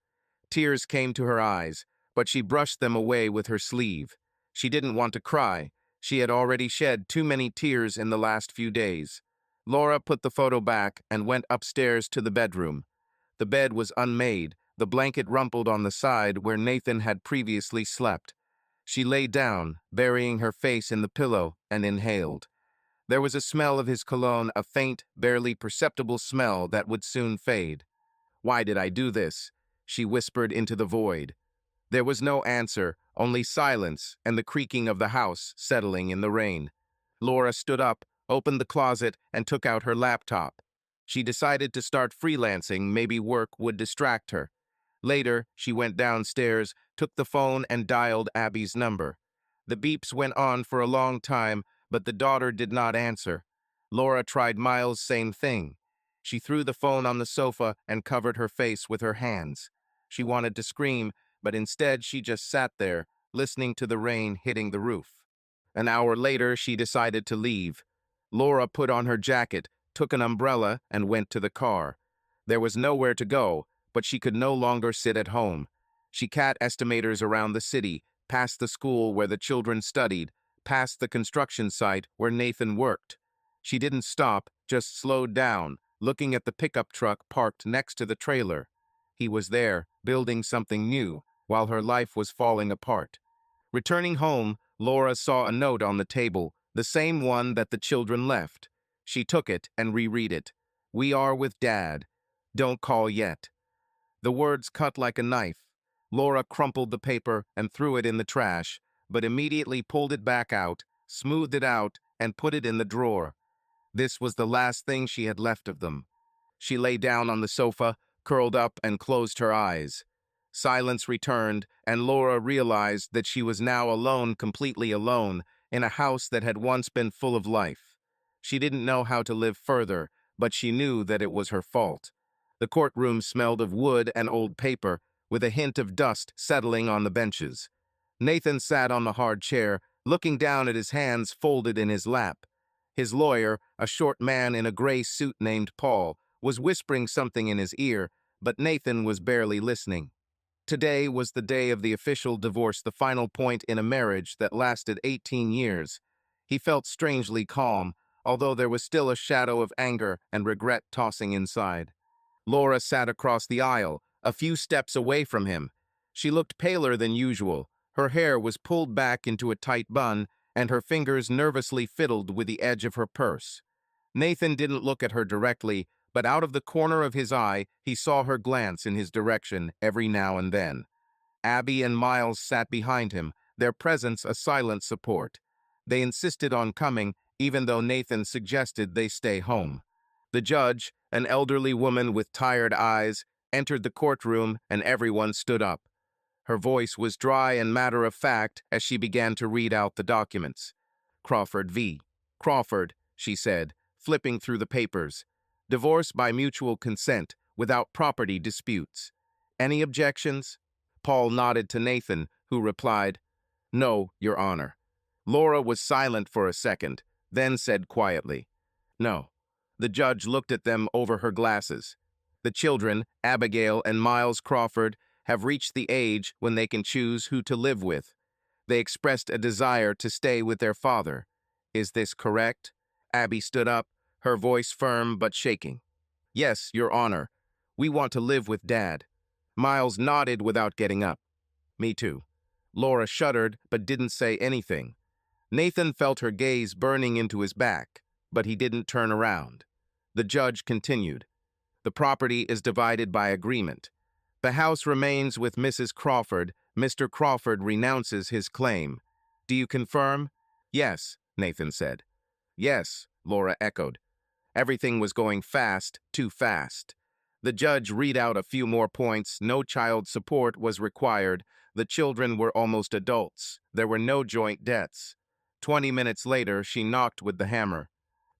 [SPEAKER 1] Tears came to her eyes, but she brushed them away with her sleeve. She didn't want to cry. She had already shed too many tears in the last few days. Laura put the photo back and went upstairs to the bedroom. The bed was unmade, the blanket rumpled on the side where Nathan had previously slept. She lay down, burying her face in the pillow, and inhaled. There was a smell of his cologne, a faint, barely perceptible smell that would soon fade. Why did I do this? She whispered into the void. There was no answer, only silence and the creaking of the house settling in the rain. Laura stood up, opened the closet, and took out her laptop. She decided to start freelancing, maybe work would distract her. Later, she went downstairs, took the phone, and dialed Abby's number. The beeps went on for a long time, but the daughter did not answer. Laura tried Miles' same thing. She threw the phone on the sofa and covered her face with her hands. She wanted to scream, but instead she just sat there, listening to the rain hitting the roof. An hour later, she decided to leave. Laura put on her jacket, took an umbrella, and went to the car. There was nowhere to go, but she could no longer sit at home. She cat estimators around the city, past the school where the children studied, past the construction site where Nathan worked. She didn't stop, just slowed down, looking at the pickup truck parked next to the trailer. He was there, building something new, while her life was falling apart. Returning home, Laura saw a note on the table, the same one that the children left. She took it and reread it. "We are with Dad. Don't call yet." The words cut like a knife. Laura crumpled the paper and threw it in the trash, but immediately pulled it back out, smoothed it out, and put it in the drawer. This was the last thing she had left of them. She lay down on the sofa, curled up, and closed her eyes. Silence returned, and Laura realized that she was now alone, completely alone, in a house that had once been full of life. She didn't know how to live further, but she knew that it was her fault. The courtroom smelled of wood and old paper, with a hint of dust settling on the benches. Nathan sat on the hard chair, looking down at his hands folded in his lap. His lawyer, a short man in a gray suit named Paul, was whispering something in his ear, but Nathan was barely listening. Today was the day of the official divorce, the final point in a marriage that lasted 18 years. He felt strangely calm, although there was still a shadow of anger and regret tossing inside. Laura sat across the aisle, a few steps away from him. She looked paler than usual. Her hair was pulled back into a tight bun, and her fingers nervously fiddled with the edge of her purse. Nathan didn't look at her directly, but out of the corner of his eye, he saw her glance in his direction every now and then. Abby and Miles sat behind him, their presence a silent support. They insisted on coming, even though Nathan suggested they stay home. The judge, an elderly woman with tired eyes, entered the courtroom, and everyone stood up. Her voice was dry and matter-of-fact as she began to read out the documents. "Crawford v. Crawford," she said, flipping through the papers. "Divorce by mutual consent, without property disputes. Any objections?" Paul nodded to Nathan, who replied, "No, Your Honor." Laura was silent for a second, then said quietly, "No." The judge looked at them over her glasses. "The children, Abigail and Miles Crawford, have reached the age when they can choose who to live with. They expressed a desire to stay with their father. Is this correct?" Abby stood up, her voice firm but shaking. "Yes, Your Honor. We want to live with Dad." Miles nodded without getting up. "Me too." Laura shuddered but didn't say anything. Nathan felt her gaze burning into his back, but he didn't turn around. The judge continued. "The property is divided by agreement. The house remains with Mrs. Crawford. Mr. Crawford renounces his claim. Do you confirm?" "Yes," Nathan said. "Yes," Laura echoed. Everything was going fast, too fast. The judge read out a few more points. No child support was required. The children were almost adults. There were no joint debts. 20 minutes later, she knocked with the hammer.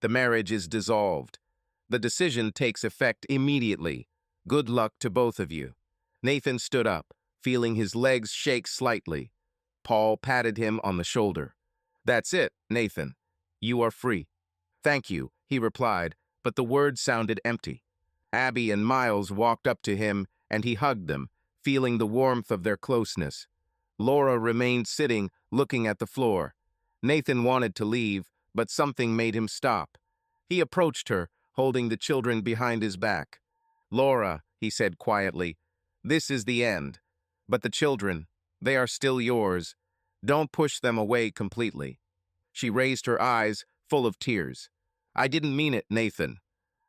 [SPEAKER 1] "The marriage is dissolved. The decision takes effect immediately. Good luck to both of you." Nathan stood up, feeling his legs shake slightly. Paul patted him on the shoulder. "That's it, Nathan. You are free." "Thank you," he replied, but the words sounded empty. Abby and Miles walked up to him, and he hugged them, feeling the warmth of their closeness. Laura remained sitting, looking at the floor. Nathan wanted to leave, but something made him stop. He approached her, holding the children behind his back. "Laura," he said quietly, "this is the end. But the children, they are still yours. Don't push them away completely." She raised her eyes, full of tears. "I didn't mean it, Nathan.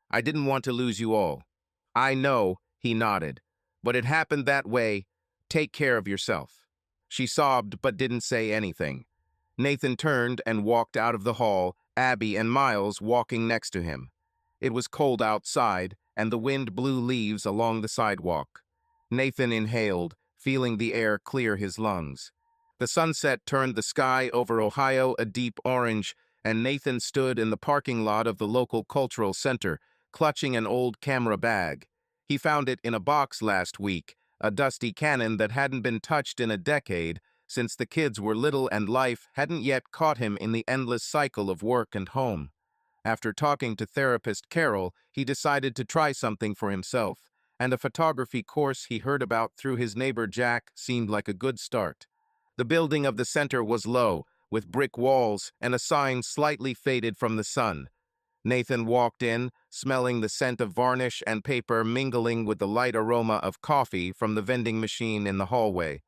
[SPEAKER 1] I didn't want to lose you all." "I know," he nodded, "but it happened that way. Take care of yourself." She sobbed but didn't say anything. Nathan turned and walked out of the hall, Abby and Miles walking next to him. It was cold outside, and the wind blew leaves along the sidewalk. Nathan inhaled, feeling the air clear his lungs. The sunset turned the sky over Ohio a deep orange, and Nathan stood in the parking lot of the local cultural center, clutching an old camera bag. He found it in a box last week, a dusty Canon that hadn't been touched in a decade, since the kids were little and life hadn't yet caught him in the endless cycle of work and home. After talking to therapist Carol, he decided to try something for himself, and a photography course he heard about through his neighbor Jack seemed like a good start. The building of the center was low, with brick walls and a sign slightly faded from the sun. Nathan walked in, smelling the scent of varnish and paper mingling with the light aroma of coffee from the vending machine in the hallway.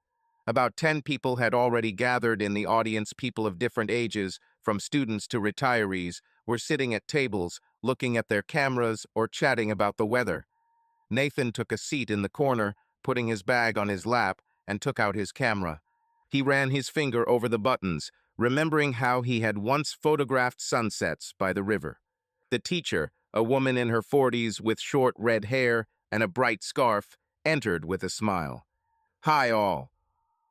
[SPEAKER 1] About 10 people had already gathered in the audience. People of different ages, from students to retirees, were sitting at tables, looking at their cameras or chatting about the weather. Nathan took a seat in the corner, putting his bag on his lap, and took out his camera. He ran his finger over the buttons, remembering how he had once photographed sunsets by the river. The teacher, a woman in her 40s with short red hair and a bright scarf, entered with a smile. "Hi all.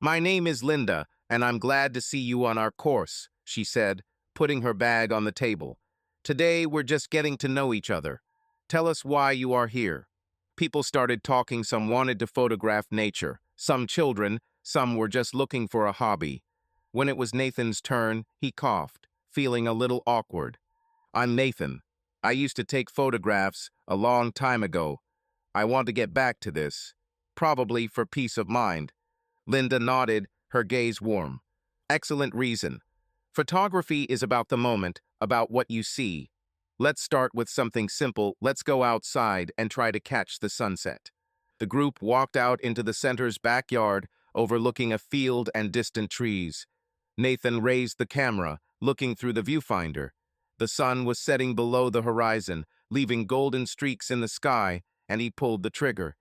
[SPEAKER 1] My name is Linda, and I'm glad to see you on our course," she said, putting her bag on the table. "Today we're just getting to know each other. Tell us why you are here." People started talking. Some wanted to photograph nature, some children, some were just looking for a hobby. When it was Nathan's turn, he coughed, feeling a little awkward. "I'm Nathan. I used to take photographs a long time ago. I want to get back to this, probably for peace of mind." Linda nodded, her gaze warm. "Excellent reason. Photography is about the moment, about what you see. Let's start with something simple. Let's go outside and try to catch the sunset." The group walked out into the center's backyard, overlooking a field and distant trees. Nathan raised the camera, looking through the viewfinder. The sun was setting below the horizon, leaving golden streaks in the sky, and he pulled the trigger.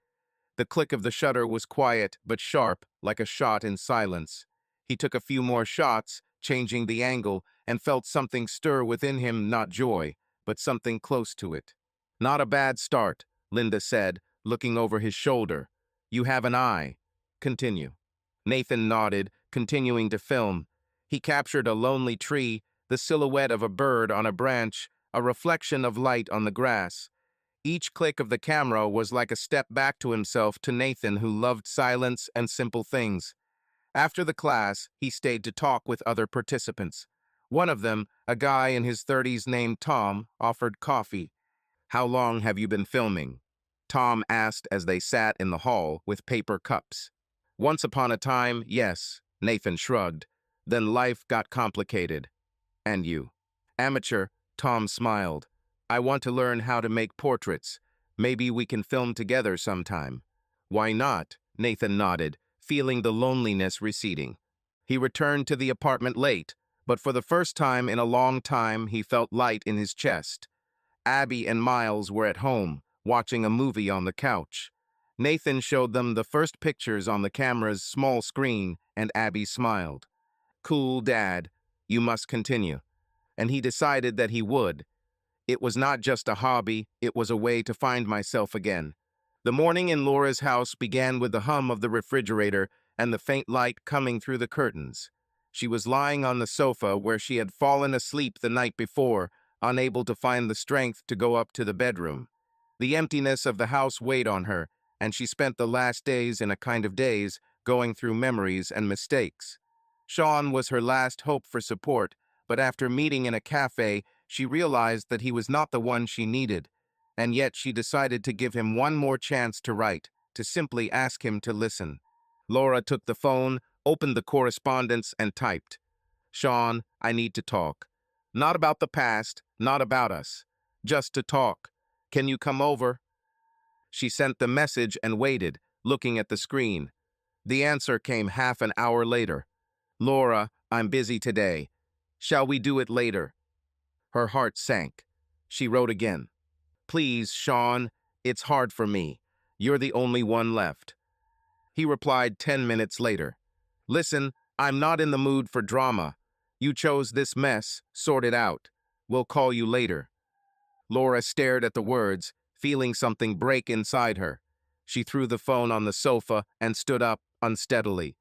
[SPEAKER 1] The click of the shutter was quiet but sharp, like a shot in silence. He took a few more shots, changing the angle, and felt something stir within him, not joy, but something close to it. "Not a bad start," Linda said, looking over his shoulder. "You have an eye. Continue." Nathan nodded, continuing to film. He captured a lonely tree, the silhouette of a bird on a branch, a reflection of light on the grass. Each click of the camera was like a step back to himself, to Nathan, who loved silence and simple things. After the class, he stayed to talk with other participants. One of them, a guy in his 30s named Tom, offered coffee. "How long have you been filming?" Tom asked as they sat in the hall with paper cups. "Once upon a time, yes," Nathan shrugged. "Then life got complicated." "And you?" "Amateur," Tom smiled. "I want to learn how to make portraits. Maybe we can film together sometime." "Why not?" Nathan nodded, feeling the loneliness receding. He returned to the apartment late, but for the first time in a long time he felt light in his chest. Abby and Miles were at home, watching a movie on the couch. Nathan showed them the first pictures on the camera's small screen, and Abby smiled. "Cool, Dad. You must continue." And he decided that he would. It was not just a hobby, it was a way to find myself again. The morning in Laura's house began with the hum of the refrigerator and the faint light coming through the curtains. She was lying on the sofa where she had fallen asleep the night before, unable to find the strength to go up to the bedroom. The emptiness of the house weighed on her, and she spent the last days in a kind of daze, going through memories and mistakes. Sean was her last hope for support, but after meeting in a cafe, she realized that he was not the one she needed, and yet she decided to give him one more chance to write, to simply ask him to listen. Laura took the phone, opened the correspondence, and typed, "Sean, I need to talk. Not about the past, not about us. Just to talk. Can you come over?" She sent the message and waited, looking at the screen. The answer came half an hour later. "Laura, I'm busy today. Shall we do it later?" Her heart sank. She wrote again. "Please, Sean, it's hard for me. You're the only one left." He replied 10 minutes later. Listen, I'm not in the mood for drama. You chose this mess, sort it out. We'll call you later. Laura stared at the words, feeling something break inside her. She threw the phone on the sofa and stood up unsteadily.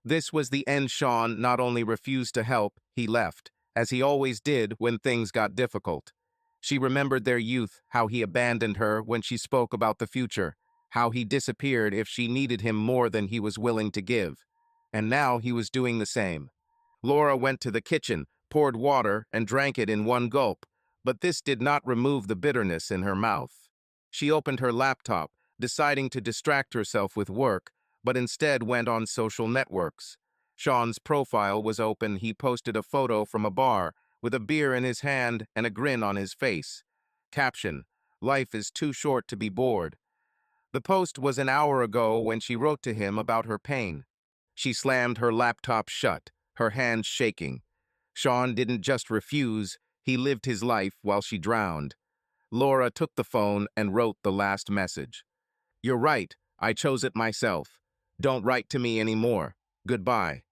[SPEAKER 1] This was the end. Sean not only refused to help, he left, as he always did when things got difficult. She remembered their youth, how he abandoned her when she spoke about the future, how he disappeared if she needed him more than he was willing to give. And now he was doing the same. Laura went to the kitchen, poured water, and drank it in one gulp, but this did not remove the bitterness in her mouth. She opened her laptop, deciding to distract herself with work, but instead went on social networks. Sean's profile was open. He posted a photo from a bar, with a beer in his hand and a grin on his face. Caption: "Life is too short to be bored." The post was an hour ago when she wrote to him about her pain. She slammed her laptop shut, her hands shaking. Sean didn't just refuse, he lived his life while she drowned. Laura took the phone and wrote the last message. "You're right, I chose it myself. Don't write to me anymore. Goodbye."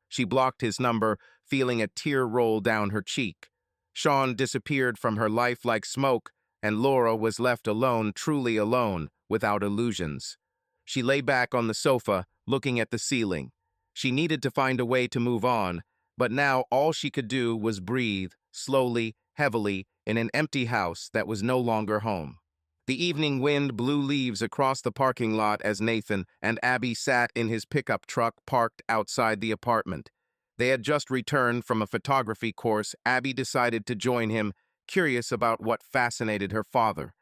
[SPEAKER 1] She blocked his number, feeling a tear roll down her cheek. Sean disappeared from her life like smoke, and Laura was left alone, truly alone, without illusions. She lay back on the sofa, looking at the ceiling. She needed to find a way to move on, but now all she could do was breathe, slowly, heavily, in an empty house that was no longer home. The evening wind blew leaves across the parking lot as Nathan and Abby sat in his pickup truck parked outside the apartment. They had just returned from a photography course. Abby decided to join him, curious about what fascinated her father.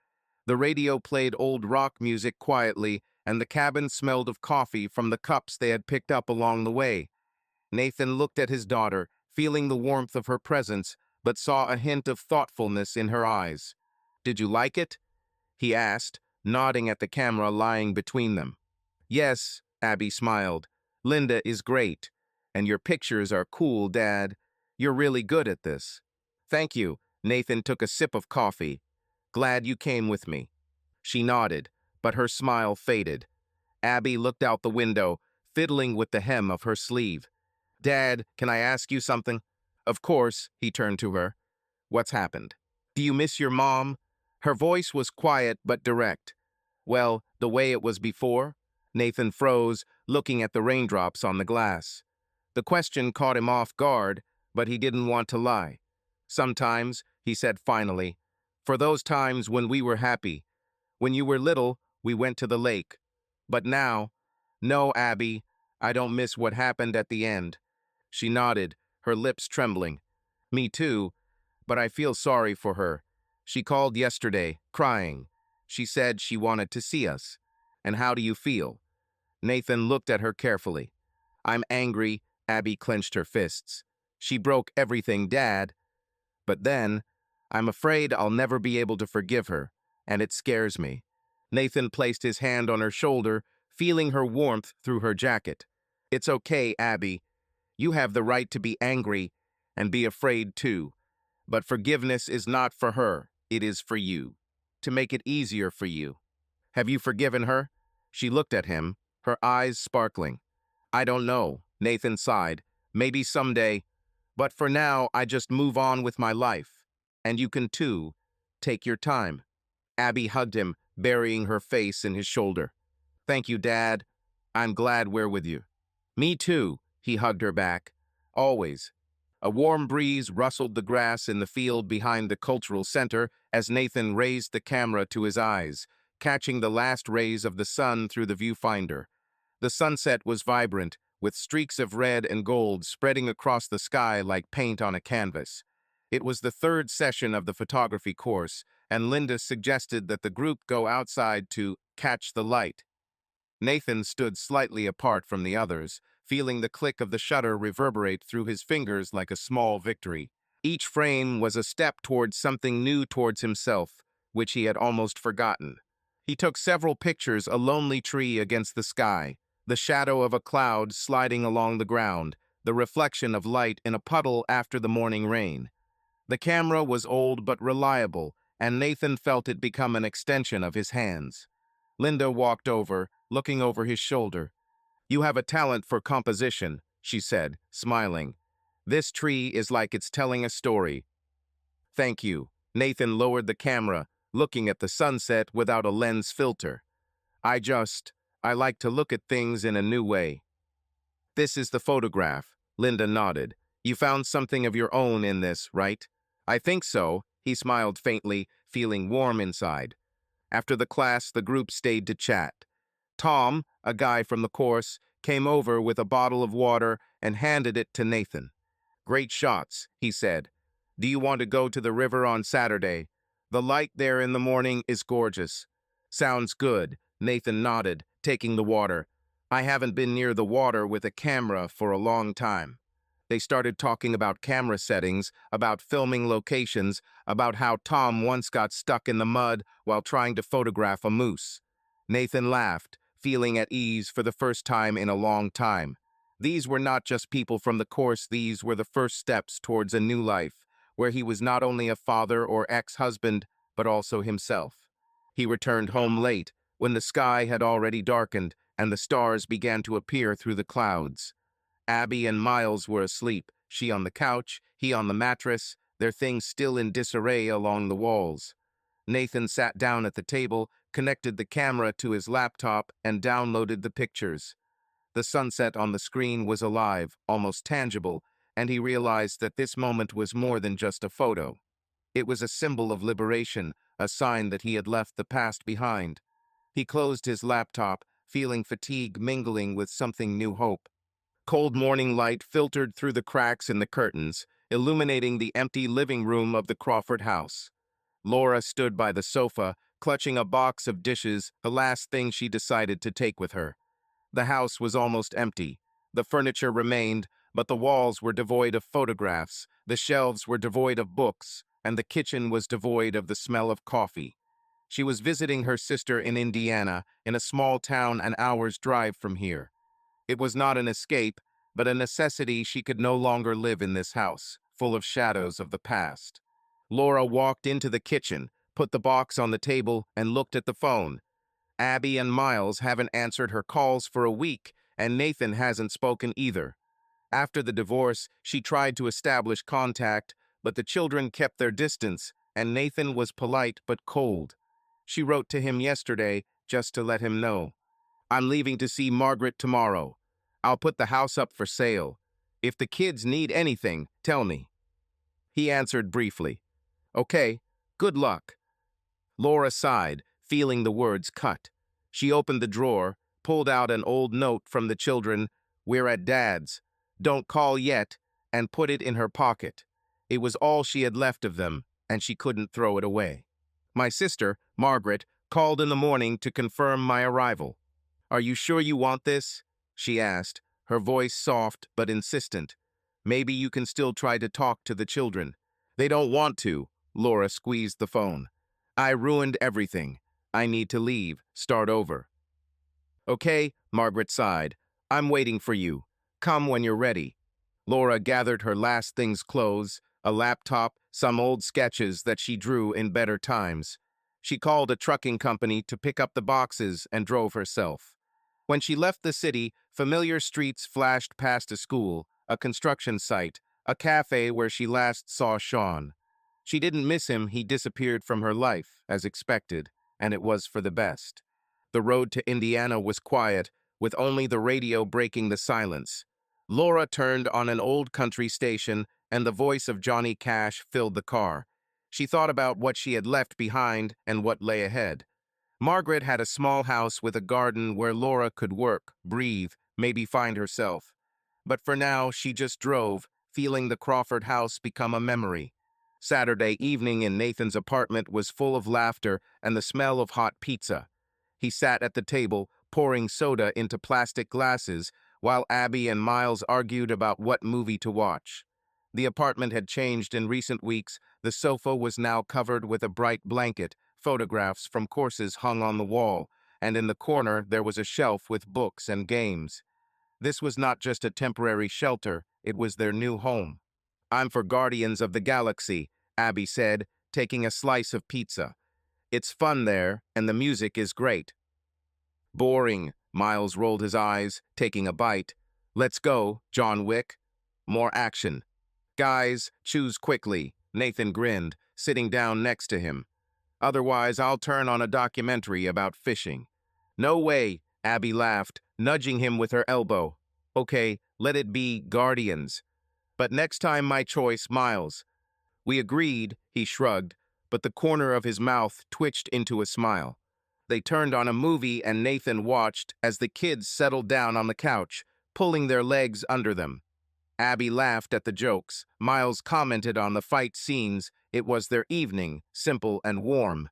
[SPEAKER 1] The radio played old rock music quietly, and the cabin smelled of coffee from the cups they had picked up along the way. Nathan looked at his daughter, feeling the warmth of her presence, but saw a hint of thoughtfulness in her eyes. "Did you like it?" he asked, nodding at the camera lying between them. "Yes," Abby smiled. "Linda is great. And your pictures are cool, Dad. You're really good at this." "Thank you." Nathan took a sip of coffee. "Glad you came with me." She nodded, but her smile faded. Abby looked out the window, fiddling with the hem of her sleeve. "Dad, can I ask you something?" "Of course," he turned to her. "What's happened?" "Do you miss your mom?" Her voice was quiet but direct. "Well, the way it was before?" Nathan froze, looking at the raindrops on the glass. The question caught him off guard, but he didn't want to lie. "Sometimes," he said finally, "for those times when we were happy. When you were little, we went to the lake. But now, no, Abby, I don't miss what happened at the end." She nodded, her lips trembling. "Me too, but I feel sorry for her. She called yesterday, crying. She said she wanted to see us. And how do you feel?" Nathan looked at her carefully. "I'm angry." Abby clenched her fists. "She broke everything, Dad. But then, I'm afraid I'll never be able to forgive her, and it scares me." Nathan placed his hand on her shoulder, feeling her warmth through her jacket. "It's okay, Abby. You have the right to be angry and be afraid too. But forgiveness is not for her. It is for you. To make it easier for you. Have you forgiven her?" She looked at him, her eyes sparkling. "I don't know," Nathan sighed. "Maybe someday. But for now, I just move on with my life. And you can too. Take your time." Abby hugged him, burying her face in his shoulder. "Thank you, Dad. I'm glad we're with you." "Me too," he hugged her back. "Always." A warm breeze rustled the grass in the field behind the cultural center as Nathan raised the camera to his eyes, catching the last rays of the sun through the viewfinder. The sunset was vibrant, with streaks of red and gold spreading across the sky like paint on a canvas. It was the third session of the photography course, and Linda suggested that the group go outside to catch the light. Nathan stood slightly apart from the others, feeling the click of the shutter reverberate through his fingers like a small victory. Each frame was a step towards something new towards himself, which he had almost forgotten. He took several pictures: a lonely tree against the sky, the shadow of a cloud sliding along the ground, the reflection of light in a puddle after the morning rain. The camera was old but reliable, and Nathan felt it become an extension of his hands. Linda walked over, looking over his shoulder. You have a talent for composition, she said, smiling. This tree is like it's telling a story. Thank you. Nathan lowered the camera, looking at the sunset without a lens filter. I like to look at things in a new way. This is the photograph, Linda nodded. You found something of your own in this, right? I think so, he smiled faintly, feeling warm inside. After the class, the group stayed to chat. Tom, a guy from the course, came over with a bottle of water and handed it to Nathan. Great shots, he said. Do you want to go to the river on Saturday? The light there in the morning is gorgeous. Sounds good, Nathan nodded, taking the water. I haven't been near the water with a camera for a long time. They started talking about camera settings, about filming locations, about how Tom once got stuck in the mud while trying to photograph a moose. Nathan laughed, feeling at ease for the first time in a long time. These were not just people from the course, these were the first steps towards a new life, where he was not only a father or ex-husband, but also himself. He returned home late, when the sky had already darkened and the stars began to appear through the clouds. Abby and Miles were asleep, she on the couch, he on the mattress, their things still in disarray along the walls. Nathan sat down at the table, connected the camera to his laptop, and downloaded the pictures. The sunset on the screen was alive, almost tangible, and he realized that this moment was more than just a photo. It was a symbol of liberation, a sign that he had left the past behind. He closed his laptop, feeling fatigue mingling with something new hope. Cold morning light filtered through the cracks in the curtains, illuminating the empty living room of the Crawford house. Laura stood by the sofa, clutching a box of dishes, the last thing she decided to take with her. The house was almost empty. The furniture remained, but the walls were devoid of photographs, the shelves were devoid of books, and the kitchen was devoid of the smell of coffee. She was visiting her sister in Indiana, in a small town an hour's drive from here. It was not an escape, but a necessity. She could no longer live in this house, full of shadows of the past. Laura walked into the kitchen, put the box on the table, and looked at the phone. Abby and Miles haven't answered her calls for a week, and Nathan hasn't spoken either. After the divorce, she tried to establish contact, but the children kept their distance, and Nathan was polite but cold. She wrote to him yesterday just to let him know. I'm leaving to see Margaret tomorrow. I'll put the house up for sale. If the kids need anything, tell me. He answered briefly. Okay, good luck. Laura sighed, feeling the words cut. She opened the drawer, pulled out an old note from the children, "We're at Dad's. Don't call yet," and put it in her pocket. It was all she had left of them, and she couldn't throw it away. My sister, Margaret, called in the morning to confirm my arrival. Are you sure you want this? She asked, her voice soft but insistent. Maybe you can still try to talk to the children. They don't want to. Laura squeezed the phone. I ruined everything. I need to leave, start over. Okay, Margaret sighed. I'm waiting for you. Come when you're ready. Laura gathered her last things clothes, a laptop, some old sketches that she drew in better times. She called a trucking company to pick up the boxes and drove herself. When she left the city, familiar streets flashed past a school, a construction site, a cafe where she last saw Sean. She didn't miss him, he disappeared from her life, as expected, and it was for the best. The road to Indiana was quiet, with only the radio breaking the silence. Laura turned on an old country station, and the voice of Johnny Cash filled the car. She thought about what she had left behind and what lay ahead. Margaret had a small house with a garden where Laura could work, breathe, maybe find herself. But for now, she just drove, feeling the Crawford house become a memory. Saturday evening in Nathan's apartment was full of laughter and the smell of hot pizza. He sat at the table, pouring soda into plastic glasses, while Abby and Miles argued about what movie to watch. The apartment had changed in recent weeks. The sofa was now covered with a bright blanket, photographs from courses hung on the wall, and in the corner there was a shelf with books and games. This was not just a temporary shelter, it was their new home. I'm for Guardians of the Galaxy, Abby said, taking a slice of pizza. It's fun there, and the music is great. Boring, Miles rolled his eyes, taking a bite. Let's go, John Wick. More action. Guys, choose quickly, Nathan grinned, sitting down next to him. Otherwise, I'll turn on a documentary about fishing. No way, Abby laughed, nudging him with her elbow. Okay, let it be Guardians. But next time my choice, Miles. We agreed, he shrugged, but the corner of his mouth twitched into a smile. They turned on a movie and Nathan watched as the kids settled down on the couch, pulling their legs under them. Abby laughed at the jokes. Miles commented on the fight scenes. It was their evening, simple and warm.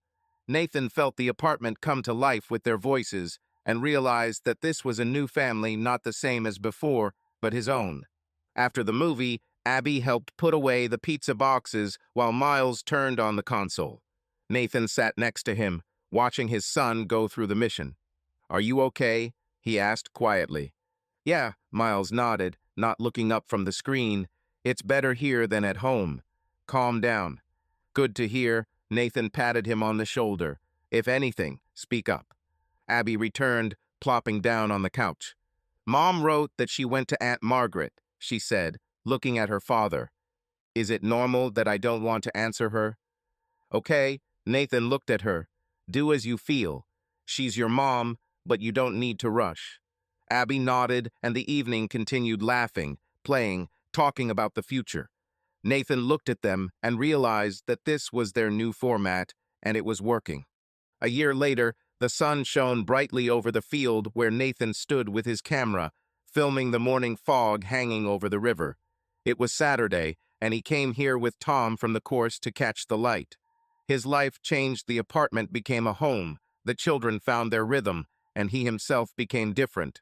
[SPEAKER 1] Nathan felt the apartment come to life with their voices and realized that this was a new family, not the same as before, but his own. After the movie, Abby helped put away the pizza boxes while Miles turned on the console. Nathan sat next to him, watching his son go through the mission. "Are you okay?" he asked quietly. "Yeah," Miles nodded, not looking up from the screen. "It's better here than at home. Calm down." "Good to hear." Nathan patted him on the shoulder. "If anything, speak up." Abby returned, plopping down on the couch. "Mom wrote that she went to Aunt Margaret," she said, looking at her father. "Is it normal that I don't want to answer her?" "Okay," Nathan looked at her. "Do as you feel. She's your mom, but you don't need to rush." Abby nodded, and the evening continued laughing, playing, talking about the future. Nathan looked at them and realized that this was their new format, and it was working. A year later, the sun shone brightly over the field where Nathan stood with his camera, filming the morning fog hanging over the river. It was Saturday, and he came here with Tom from the course to catch the light. His life changed. The apartment became a home, the children found their rhythm, and he himself became different.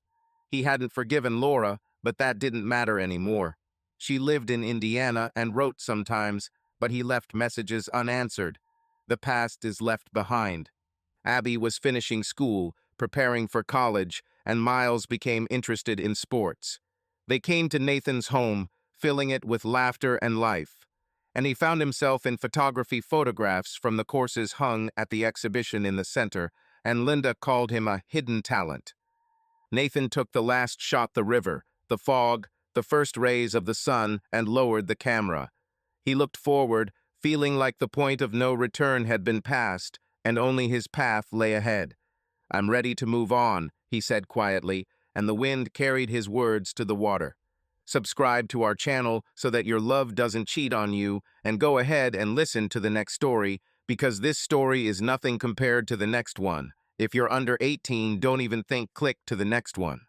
[SPEAKER 1] He hadn't forgiven Laura, but that didn't matter anymore. She lived in Indiana and wrote sometimes, but he left messages unanswered. The past is left behind. Abby was finishing school, preparing for college, and Miles became interested in sports. They came to Nathan's home, filling it with laughter and life. And he found himself in photography. Photographs from the courses hung at the exhibition in the center, and Linda called him a hidden talent. Nathan took the last shot, the river, the fog, the first rays of the sun, and lowered the camera. He looked forward, feeling like the point of no return had been passed, and only his path lay ahead. "I'm ready to move on," he said quietly, and the wind carried his words to the water. Subscribe to our channel so that your love doesn't cheat on you, and go ahead and listen to the next story, because this story is nothing compared to the next one. If you're under 18, don't even think, click to the next one.